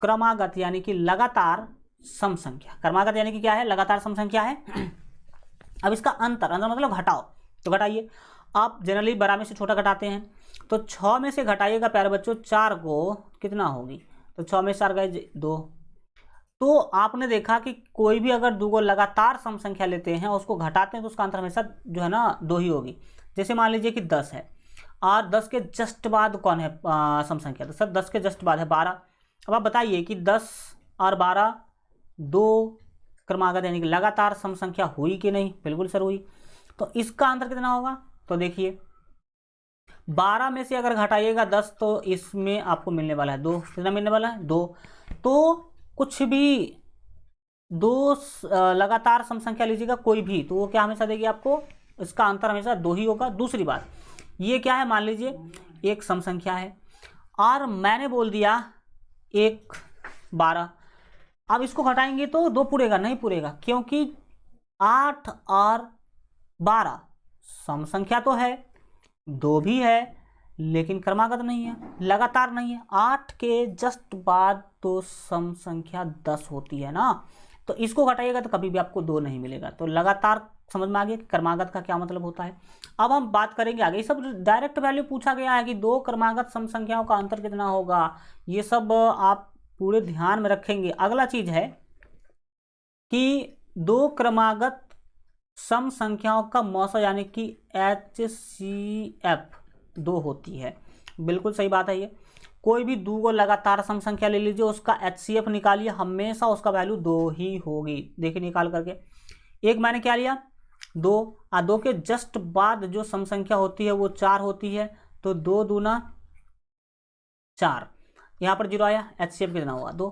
क्रमागत यानी कि लगातार सम संख्या। क्रमागत यानी कि क्या है? लगातार सम संख्या है। अब इसका अंतर मतलब घटाओ, तो घटाइए। आप जनरली बड़ा में से छोटा घटाते हैं, तो 6 में से घटाइएगा प्यारे बच्चों 4 को, कितना होगी? तो 6 में से 4 गए 2। तो आपने देखा कि कोई भी अगर 2 लगातार सम संख्या लेते हैं और उसको घटाते हैं तो उसका अंतर हमेशा जो है ना 2 ही होगी। जैसे मान लीजिए कि 10 है और 10 के जस्ट बाद कौन है सम संख्या? तो सर 10 के जस्ट बाद है 12। अब आप बताइए कि 10 और 12 2 क्रमागत यानी कि लगातार सम संख्या हुई कि नहीं? बिल्कुल सर हुई। तो इसका अंतर कितना होगा? तो देखिए 12 में से अगर घटाइएगा 10 तो इसमें आपको मिलने वाला है 2। कितना मिलने वाला है? 2। तो कुछ भी 2 लगातार सम संख्या लीजिएगा कोई भी, तो वो क्या हमेशा देगी आपको? इसका अंतर हमेशा 2 ही होगा। दूसरी बात, ये क्या है? मान लीजिए एक सम संख्या है और मैंने बोल दिया 1 12। अब इसको घटाएंगे तो 2 पूरेगा? नहीं पूरेगा, क्योंकि 8 और 12 सम संख्या तो है, 2 भी है, लेकिन क्रमागत नहीं है, लगातार नहीं है। 8 के जस्ट बाद तो सम संख्या 10 होती है ना, तो इसको घटाइएगा तो कभी भी आपको 2 नहीं मिलेगा। तो लगातार समझ में आ गया कि क्रमागत का क्या मतलब होता है। अब हम बात करेंगे आगे। ये सब डायरेक्ट वैल्यू पूछा गया है कि 2 क्रमागत सम संख्याओं का अंतर कितना होगा, ये सब आप पूरे ध्यान में रखेंगे। अगला चीज है कि 2 क्रमागत सम संख्याओं का मौसा यानी कि HCF 2 होती है। बिल्कुल सही बात है। ये कोई भी 2 लगातार सम संख्या ले लीजिए, उसका HCF निकालिए, हमेशा उसका वैल्यू 2 ही होगी। देखिए निकाल करके, एक मैंने क्या लिया 2, और 2 के जस्ट बाद जो सम संख्या होती है वो 4 होती है, तो 2 दूना 4, यहाँ पर 0 आया। HCF कितना हुआ? 2।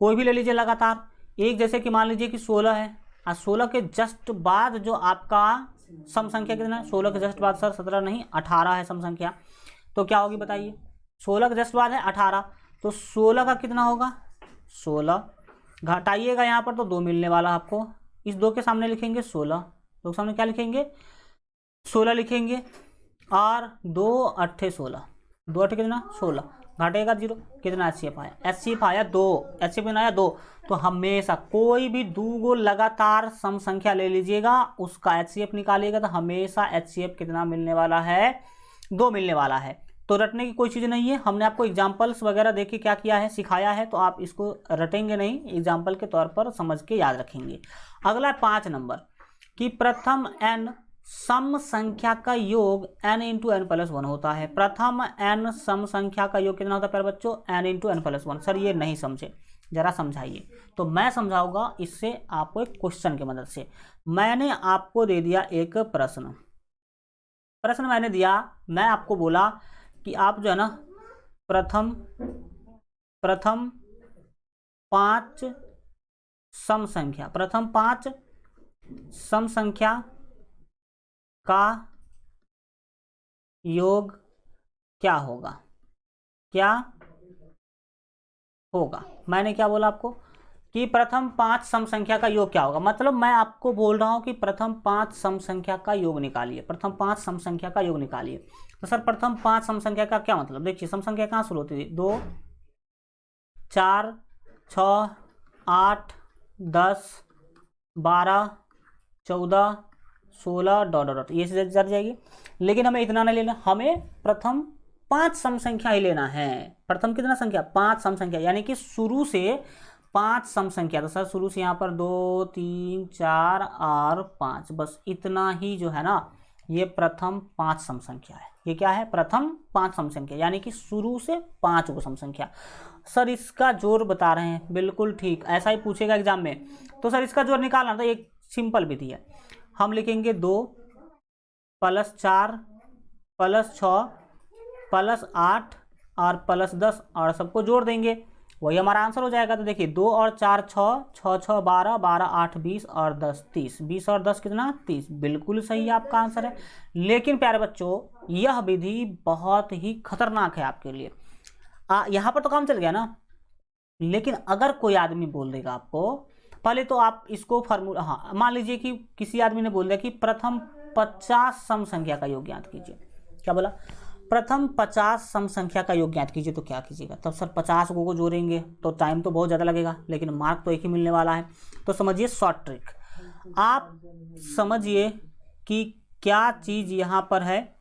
कोई भी ले लीजिए लगातार एक, जैसे कि मान लीजिए कि 16 है और 16 के जस्ट बाद जो आपका सम संख्या कितना है? 16 के जस्ट बाद सर 17 नहीं 18 है सम संख्या। तो क्या होगी बताइए? 16 के जस्ट बाद है 18, तो 16 का कितना होगा? 16 घटाइएगा यहाँ पर तो 2 मिलने वाला आपको। इस 2 के सामने लिखेंगे 16, 2 के सामने क्या लिखेंगे? 16 लिखेंगे, और 2 8 16, 2 8 कितना? 16, घटेगा 0, कितना HCF आया? HCF आया 2। HCF कितना आया? 2। तो हमेशा कोई भी 2 लगातार सम संख्या ले लीजिएगा, उसका HCF निकालिएगा तो हमेशा HCF कितना मिलने वाला है? 2 मिलने वाला है। तो रटने की कोई चीज़ नहीं है, हमने आपको एग्जाम्पल्स वगैरह देके क्या किया है, सिखाया है, तो आप इसको रटेंगे नहीं, एग्जाम्पल के तौर पर समझ के याद रखेंगे। अगला 5 नंबर कि प्रथम n सम संख्या का योग n इंटू एन प्लस 1 होता है। प्रथम n सम संख्या का योग कितना होता है प्यारे बच्चों? n into N plus 1। Sir ये नहीं समझे, जरा समझाइए। तो मैं समझाऊंगा इससे आपको एक क्वेश्चन की मदद से। मैंने आपको दे दिया एक प्रश्न मैंने दिया, मैं आपको बोला कि आप जो है ना प्रथम 5 सम संख्या, प्रथम 5 सम संख्या का योग क्या होगा? क्या होगा? मैंने क्या बोला आपको कि प्रथम 5 सम संख्या का योग क्या होगा। मतलब मैं आपको बोल रहा हूं कि प्रथम 5 सम संख्या का योग निकालिए, प्रथम 5 सम संख्या का योग निकालिए। तो सर प्रथम 5 सम संख्या का क्या मतलब? देखिए सम संख्या कहाँ शुरू होती थी? 2 4 6 8 10 12 14 16 डॉट डॉट ये से जर जाएगी। लेकिन हमें इतना नहीं लेना, हमें प्रथम 5 सम संख्या ही लेना है। प्रथम कितना संख्या? 5 सम संख्या, यानी कि शुरू से 5 सम संख्या। तो सर शुरू से यहाँ पर 2 3 4 और 5, बस इतना ही जो है ना ये प्रथम 5 सम संख्या है। ये क्या है? प्रथम 5 सम संख्या, यानी कि शुरू से 5 को सम संख्या। सर इसका जोड़ बता रहे हैं, बिल्कुल ठीक, ऐसा ही पूछेगा एग्जाम में। तो सर इसका जोड़ निकालना था, एक सिंपल विधि है। हम लिखेंगे 2 + 4 + 6 + 8 और +10 और सबको जोड़ देंगे, वही हमारा आंसर हो जाएगा। तो देखिए 2 और 4 6, 6 6 12, 12 8 20 और 10 30, 20 और 10 कितना? 30, बिल्कुल सही आपका आंसर है। लेकिन प्यारे बच्चों यह विधि बहुत ही खतरनाक है आपके लिए। यहाँ पर तो काम चल गया ना, लेकिन अगर कोई आदमी बोल देगा आपको, पहले तो आप इसको फार्मूला, हाँ मान लीजिए कि किसी आदमी ने बोल दिया कि प्रथम 50 सम संख्या का योग ज्ञात कीजिए। क्या बोला? प्रथम 50 सम संख्या का योग ज्ञात कीजिए। तो क्या कीजिएगा? तब सर 50 को जोड़ेंगे तो टाइम तो बहुत ज़्यादा लगेगा, लेकिन मार्क तो एक ही मिलने वाला है। तो समझिए शॉर्ट ट्रिक, आप समझिए कि क्या चीज़ यहाँ पर है,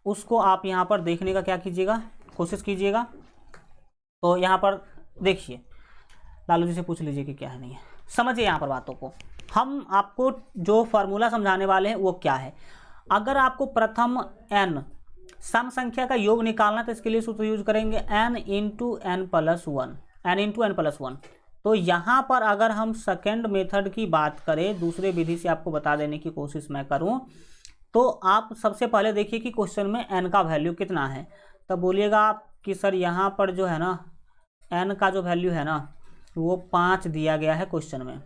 उसको आप यहाँ पर देखने का क्या कीजिएगा, कोशिश कीजिएगा। तो यहाँ पर देखिए, लालू जी से पूछ लीजिए कि क्या है, नहीं है। समझिए यहाँ पर बातों को, हम आपको जो फार्मूला समझाने वाले हैं वो क्या है। अगर आपको प्रथम n सम संख्या का योग निकालना, तो इसके लिए सूत्र यूज करेंगे n × n + 1, n × n + 1। तो यहाँ पर अगर हम सेकेंड मेथड की बात करें, दूसरे विधि से आपको बता देने की कोशिश मैं करूँ, तो आप सबसे पहले देखिए कि क्वेश्चन में n का वैल्यू कितना है। तब बोलिएगा आप कि सर यहाँ पर जो है ना n का जो वैल्यू है ना वो 5 दिया गया है क्वेश्चन में,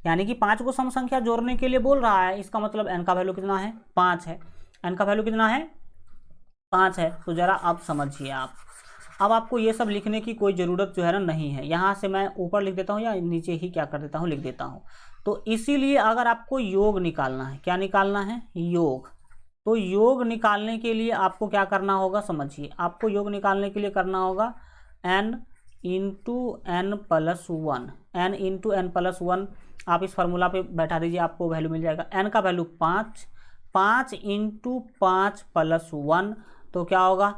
यानी कि 5 को सम संख्या जोड़ने के लिए बोल रहा है। इसका मतलब n का वैल्यू कितना है? 5 है। n का वैल्यू कितना है? 5 है। तो ज़रा आप समझिए, आप अब आपको ये सब लिखने की कोई ज़रूरत जो है ना नहीं है। यहाँ से मैं ऊपर लिख देता हूँ या नीचे ही क्या कर देता हूँ, लिख देता हूँ। तो इसीलिए अगर आपको योग निकालना है, क्या निकालना है? योग। तो योग निकालने के लिए आपको क्या करना होगा, समझिए। आपको योग निकालने के लिए करना होगा n × n + 1, n × n + 1। आप इस फार्मूला पे बैठा दीजिए, आपको वैल्यू मिल जाएगा। n का वैल्यू 5, 5 × 5 + 1, तो क्या होगा?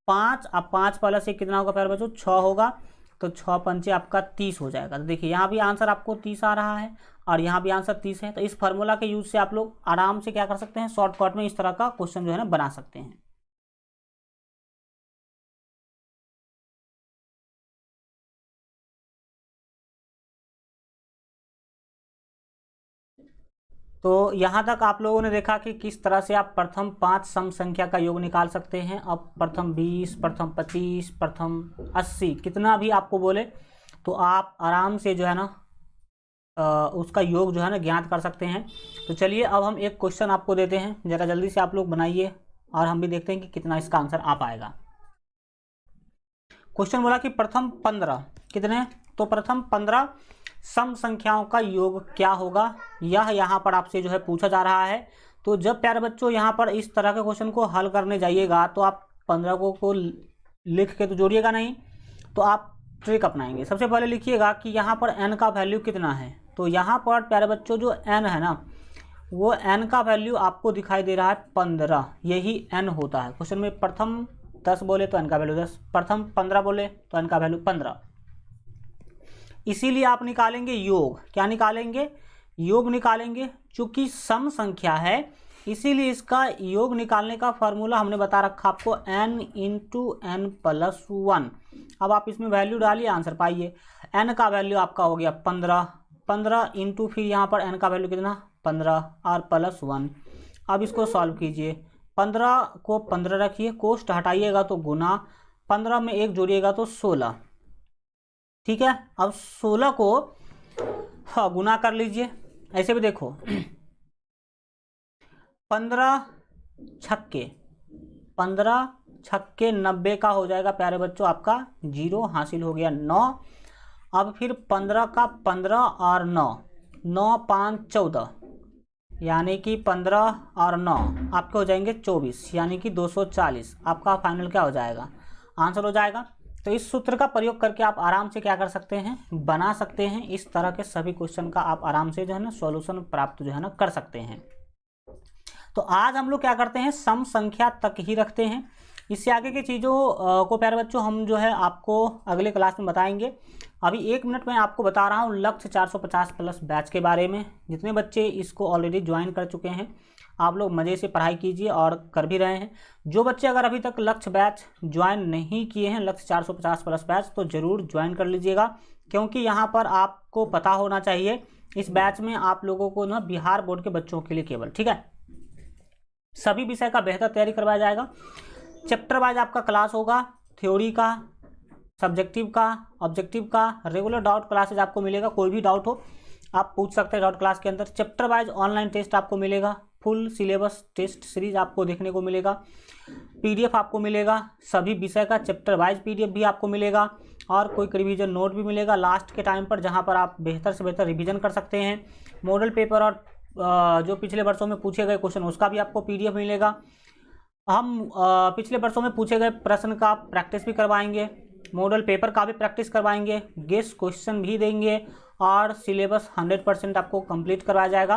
5, अब 5 + 1 कितना होगा प्यारे बच्चों? 6 होगा। तो 6 पंचे आपका 30 हो जाएगा। तो देखिए यहाँ भी आंसर आपको 30 आ रहा है और यहाँ भी आंसर 30 है। तो इस फार्मूला के यूज से आप लोग आराम से क्या कर सकते हैं, शॉर्टकट में इस तरह का क्वेश्चन जो है ना बना सकते हैं। तो यहाँ तक आप लोगों ने देखा कि किस तरह से आप प्रथम 5 सम संख्या का योग निकाल सकते हैं। अब प्रथम 20, प्रथम 25, प्रथम 80, कितना भी आपको बोले तो आप आराम से जो है ना उसका योग जो है ना ज्ञात कर सकते हैं। तो चलिए अब हम एक क्वेश्चन आपको देते हैं, ज़रा जल्दी से आप लोग बनाइए और हम भी देखते हैं कि कितना इसका आंसर आ पाएगा। क्वेश्चन बोला कि प्रथम 15 कितने? तो प्रथम 15 सम संख्याओं का योग क्या होगा, यह यहाँ पर आपसे जो है पूछा जा रहा है। तो जब प्यारे बच्चों यहाँ पर इस तरह के क्वेश्चन को हल करने जाइएगा तो आप 15 को लिख के तो जोड़िएगा नहीं, तो आप ट्रिक अपनाएंगे। सबसे पहले लिखिएगा कि यहाँ पर n का वैल्यू कितना है। तो यहाँ पर प्यारे बच्चों जो n है ना, वो n का वैल्यू आपको दिखाई दे रहा है 15, यही n होता है। क्वेश्चन में प्रथम 10 बोले तो n का वैल्यू 10, प्रथम 15 बोले तो n का वैल्यू 15। इसीलिए आप निकालेंगे योग। क्या निकालेंगे? योग निकालेंगे। चूंकि सम संख्या है इसीलिए इसका योग निकालने का फार्मूला हमने बता रखा आपको, n × n + 1। अब आप इसमें वैल्यू डालिए, आंसर पाइए। n का वैल्यू आपका हो गया 15, 15 इंटू फिर यहाँ पर n का वैल्यू कितना? 15 और +1। अब इसको सॉल्व कीजिए। 15 को 15 रखिए, कोष्ट हटाइएगा तो गुना, 15 में 1 जोड़िएगा तो 16। ठीक है, अब 16 को हाँ गुना कर लीजिए। ऐसे भी देखो 15 छक्के 90 का हो जाएगा प्यारे बच्चों, आपका 0 हासिल हो गया 9। अब फिर 15 का 15 और 9, 9 5 14, यानी कि 15 और 9 आपके हो जाएंगे 24, यानी कि 240 आपका फाइनल क्या हो जाएगा? आंसर हो जाएगा। तो इस सूत्र का प्रयोग करके आप आराम से क्या कर सकते हैं, बना सकते हैं। इस तरह के सभी क्वेश्चन का आप आराम से जो है ना सॉल्यूशन प्राप्त जो है ना कर सकते हैं। तो आज हम लोग क्या करते हैं, सम संख्या तक ही रखते हैं। इससे आगे की चीज़ों को प्यारे बच्चों हम जो है आपको अगले क्लास में बताएंगे। अभी 1 मिनट में आपको बता रहा हूँ लक्ष्य 450 प्लस बैच के बारे में। जितने बच्चे इसको ऑलरेडी ज्वाइन कर चुके हैं आप लोग मज़े से पढ़ाई कीजिए और कर भी रहे हैं। जो बच्चे अगर अभी तक लक्ष्य बैच ज्वाइन नहीं किए हैं, लक्ष्य 450 प्लस बैच, तो ज़रूर ज्वाइन कर लीजिएगा, क्योंकि यहाँ पर आपको पता होना चाहिए इस बैच में आप लोगों को ना बिहार बोर्ड के बच्चों के लिए केवल, ठीक है, सभी विषय का बेहतर तैयारी करवाया जाएगा। चैप्टर वाइज आपका क्लास होगा, थ्योरी का, सब्जेक्टिव का, ऑब्जेक्टिव का, रेगुलर डाउट क्लासेज आपको मिलेगा। कोई भी डाउट हो आप पूछ सकते हैं डाउट क्लास के अंदर। चैप्टर वाइज ऑनलाइन टेस्ट आपको मिलेगा, फुल सिलेबस टेस्ट सीरीज आपको देखने को मिलेगा, पीडीएफ आपको मिलेगा, सभी विषय का चैप्टर वाइज पीडीएफ भी आपको मिलेगा, और कोई रिवीजन नोट भी मिलेगा लास्ट के टाइम पर, जहां पर आप बेहतर से बेहतर रिवीजन कर सकते हैं। मॉडल पेपर और जो पिछले वर्षों में पूछे गए क्वेश्चन उसका भी आपको पीडीएफ मिलेगा। हम पिछले वर्षों में पूछे गए प्रश्न का प्रैक्टिस भी करवाएंगे, मॉडल पेपर का भी प्रैक्टिस करवाएंगे, गेस्ट क्वेश्चन भी देंगे, और सिलेबस 100% आपको कंप्लीट करवाया जाएगा।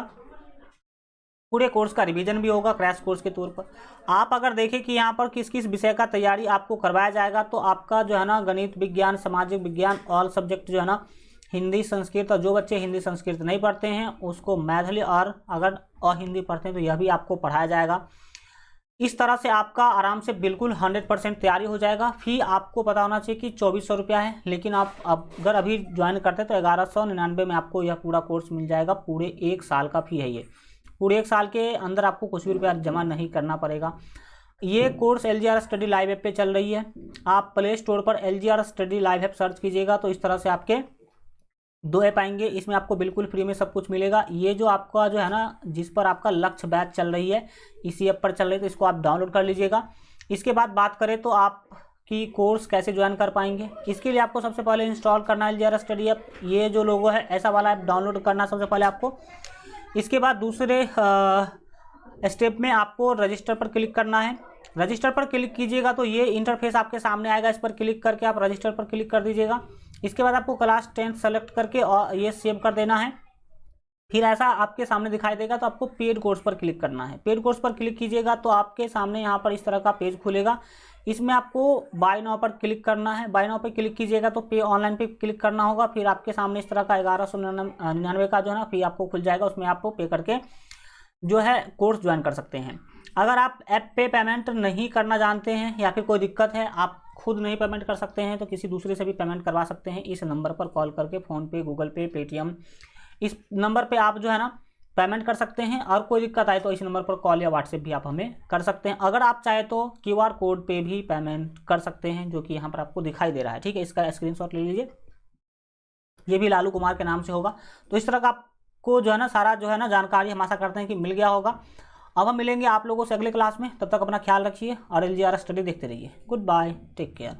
पूरे कोर्स का रिवीजन भी होगा क्रैश कोर्स के तौर पर। आप अगर देखें कि यहाँ पर किस किस विषय का तैयारी आपको करवाया जाएगा, तो आपका जो है ना गणित, विज्ञान, सामाजिक विज्ञान, ऑल सब्जेक्ट जो है ना, हिंदी, संस्कृत, और जो बच्चे हिंदी संस्कृत नहीं पढ़ते हैं उसको मैथिली, और अगर हिंदी पढ़ते हैं तो यह भी आपको पढ़ाया जाएगा। इस तरह से आपका आराम से बिल्कुल 100% तैयारी हो जाएगा। फी आपको पता होना चाहिए कि 2400 रुपया है, लेकिन आप अगर अभी ज्वाइन करते हैं तो 1199 में आपको यह पूरा कोर्स मिल जाएगा। पूरे 1 साल का फी है ये, पूरे 1 साल के अंदर आपको कुछ भी रुपया जमा नहीं करना पड़ेगा। ये course LGR study live app पे चल रही है। आप प्ले स्टोर पर LGR study live app search कीजिएगा तो इस तरह से आपके 2 ऐप आएंगे। इसमें आपको बिल्कुल फ्री में सब कुछ मिलेगा। ये जो आपका जो है ना, जिस पर आपका लक्ष्य बैच चल रही है, इसी ऐप पर चल रही है, तो इसको आप डाउनलोड कर लीजिएगा। इसके बाद बात करें तो आप की कोर्स कैसे ज्वाइन कर पाएंगे, इसके लिए आपको सबसे पहले इंस्टॉल करना है LGR स्टडी ऐप। ये जो लोगो है ऐसा वाला ऐप डाउनलोड करना सबसे पहले आपको। इसके बाद दूसरे स्टेप में आपको रजिस्टर पर क्लिक करना है। रजिस्टर पर क्लिक कीजिएगा तो ये इंटरफेस आपके सामने आएगा। इस पर क्लिक करके आप रजिस्टर पर क्लिक कर दीजिएगा। इसके बाद आपको क्लास 10 सेलेक्ट करके और ये सेव कर देना है। फिर ऐसा आपके सामने दिखाई देगा तो आपको पेड कोर्स पर क्लिक करना है। पेड कोर्स पर क्लिक कीजिएगा तो आपके सामने यहाँ पर इस तरह का पेज खुलेगा। इसमें आपको बाय नाउ पर क्लिक करना है। बाय नाउ पर क्लिक कीजिएगा तो पे ऑनलाइन पे क्लिक करना होगा। फिर आपके सामने इस तरह का 1199 का जो है ना फी आपको खुल जाएगा। उसमें आपको पे करके जो है कोर्स ज्वाइन कर सकते हैं। अगर आप ऐप पे पेमेंट नहीं करना जानते हैं या फिर कोई दिक्कत है, आप खुद नहीं पेमेंट कर सकते हैं, तो किसी दूसरे से भी पेमेंट करवा सकते हैं। इस नंबर पर कॉल करके फ़ोनपे, गूगल पे, पेटीएम, इस नंबर पे आप जो है ना पेमेंट कर सकते हैं। और कोई दिक्कत आए तो इस नंबर पर कॉल या व्हाट्सएप भी आप हमें कर सकते हैं। अगर आप चाहे तो QR कोड पे भी पेमेंट कर सकते हैं, जो कि यहाँ पर आपको दिखाई दे रहा है। ठीक है, इसका स्क्रीनशॉट ले लीजिए। ये भी लालू कुमार के नाम से होगा। तो इस तरह का आपको जो है ना सारा जो है ना जानकारी हम आशा करते हैं कि मिल गया होगा। अब हम मिलेंगे आप लोगों से अगले क्लास में। तब तक अपना ख्याल रखिए और LGR स्टडी देखते रहिए। Good bye, take care.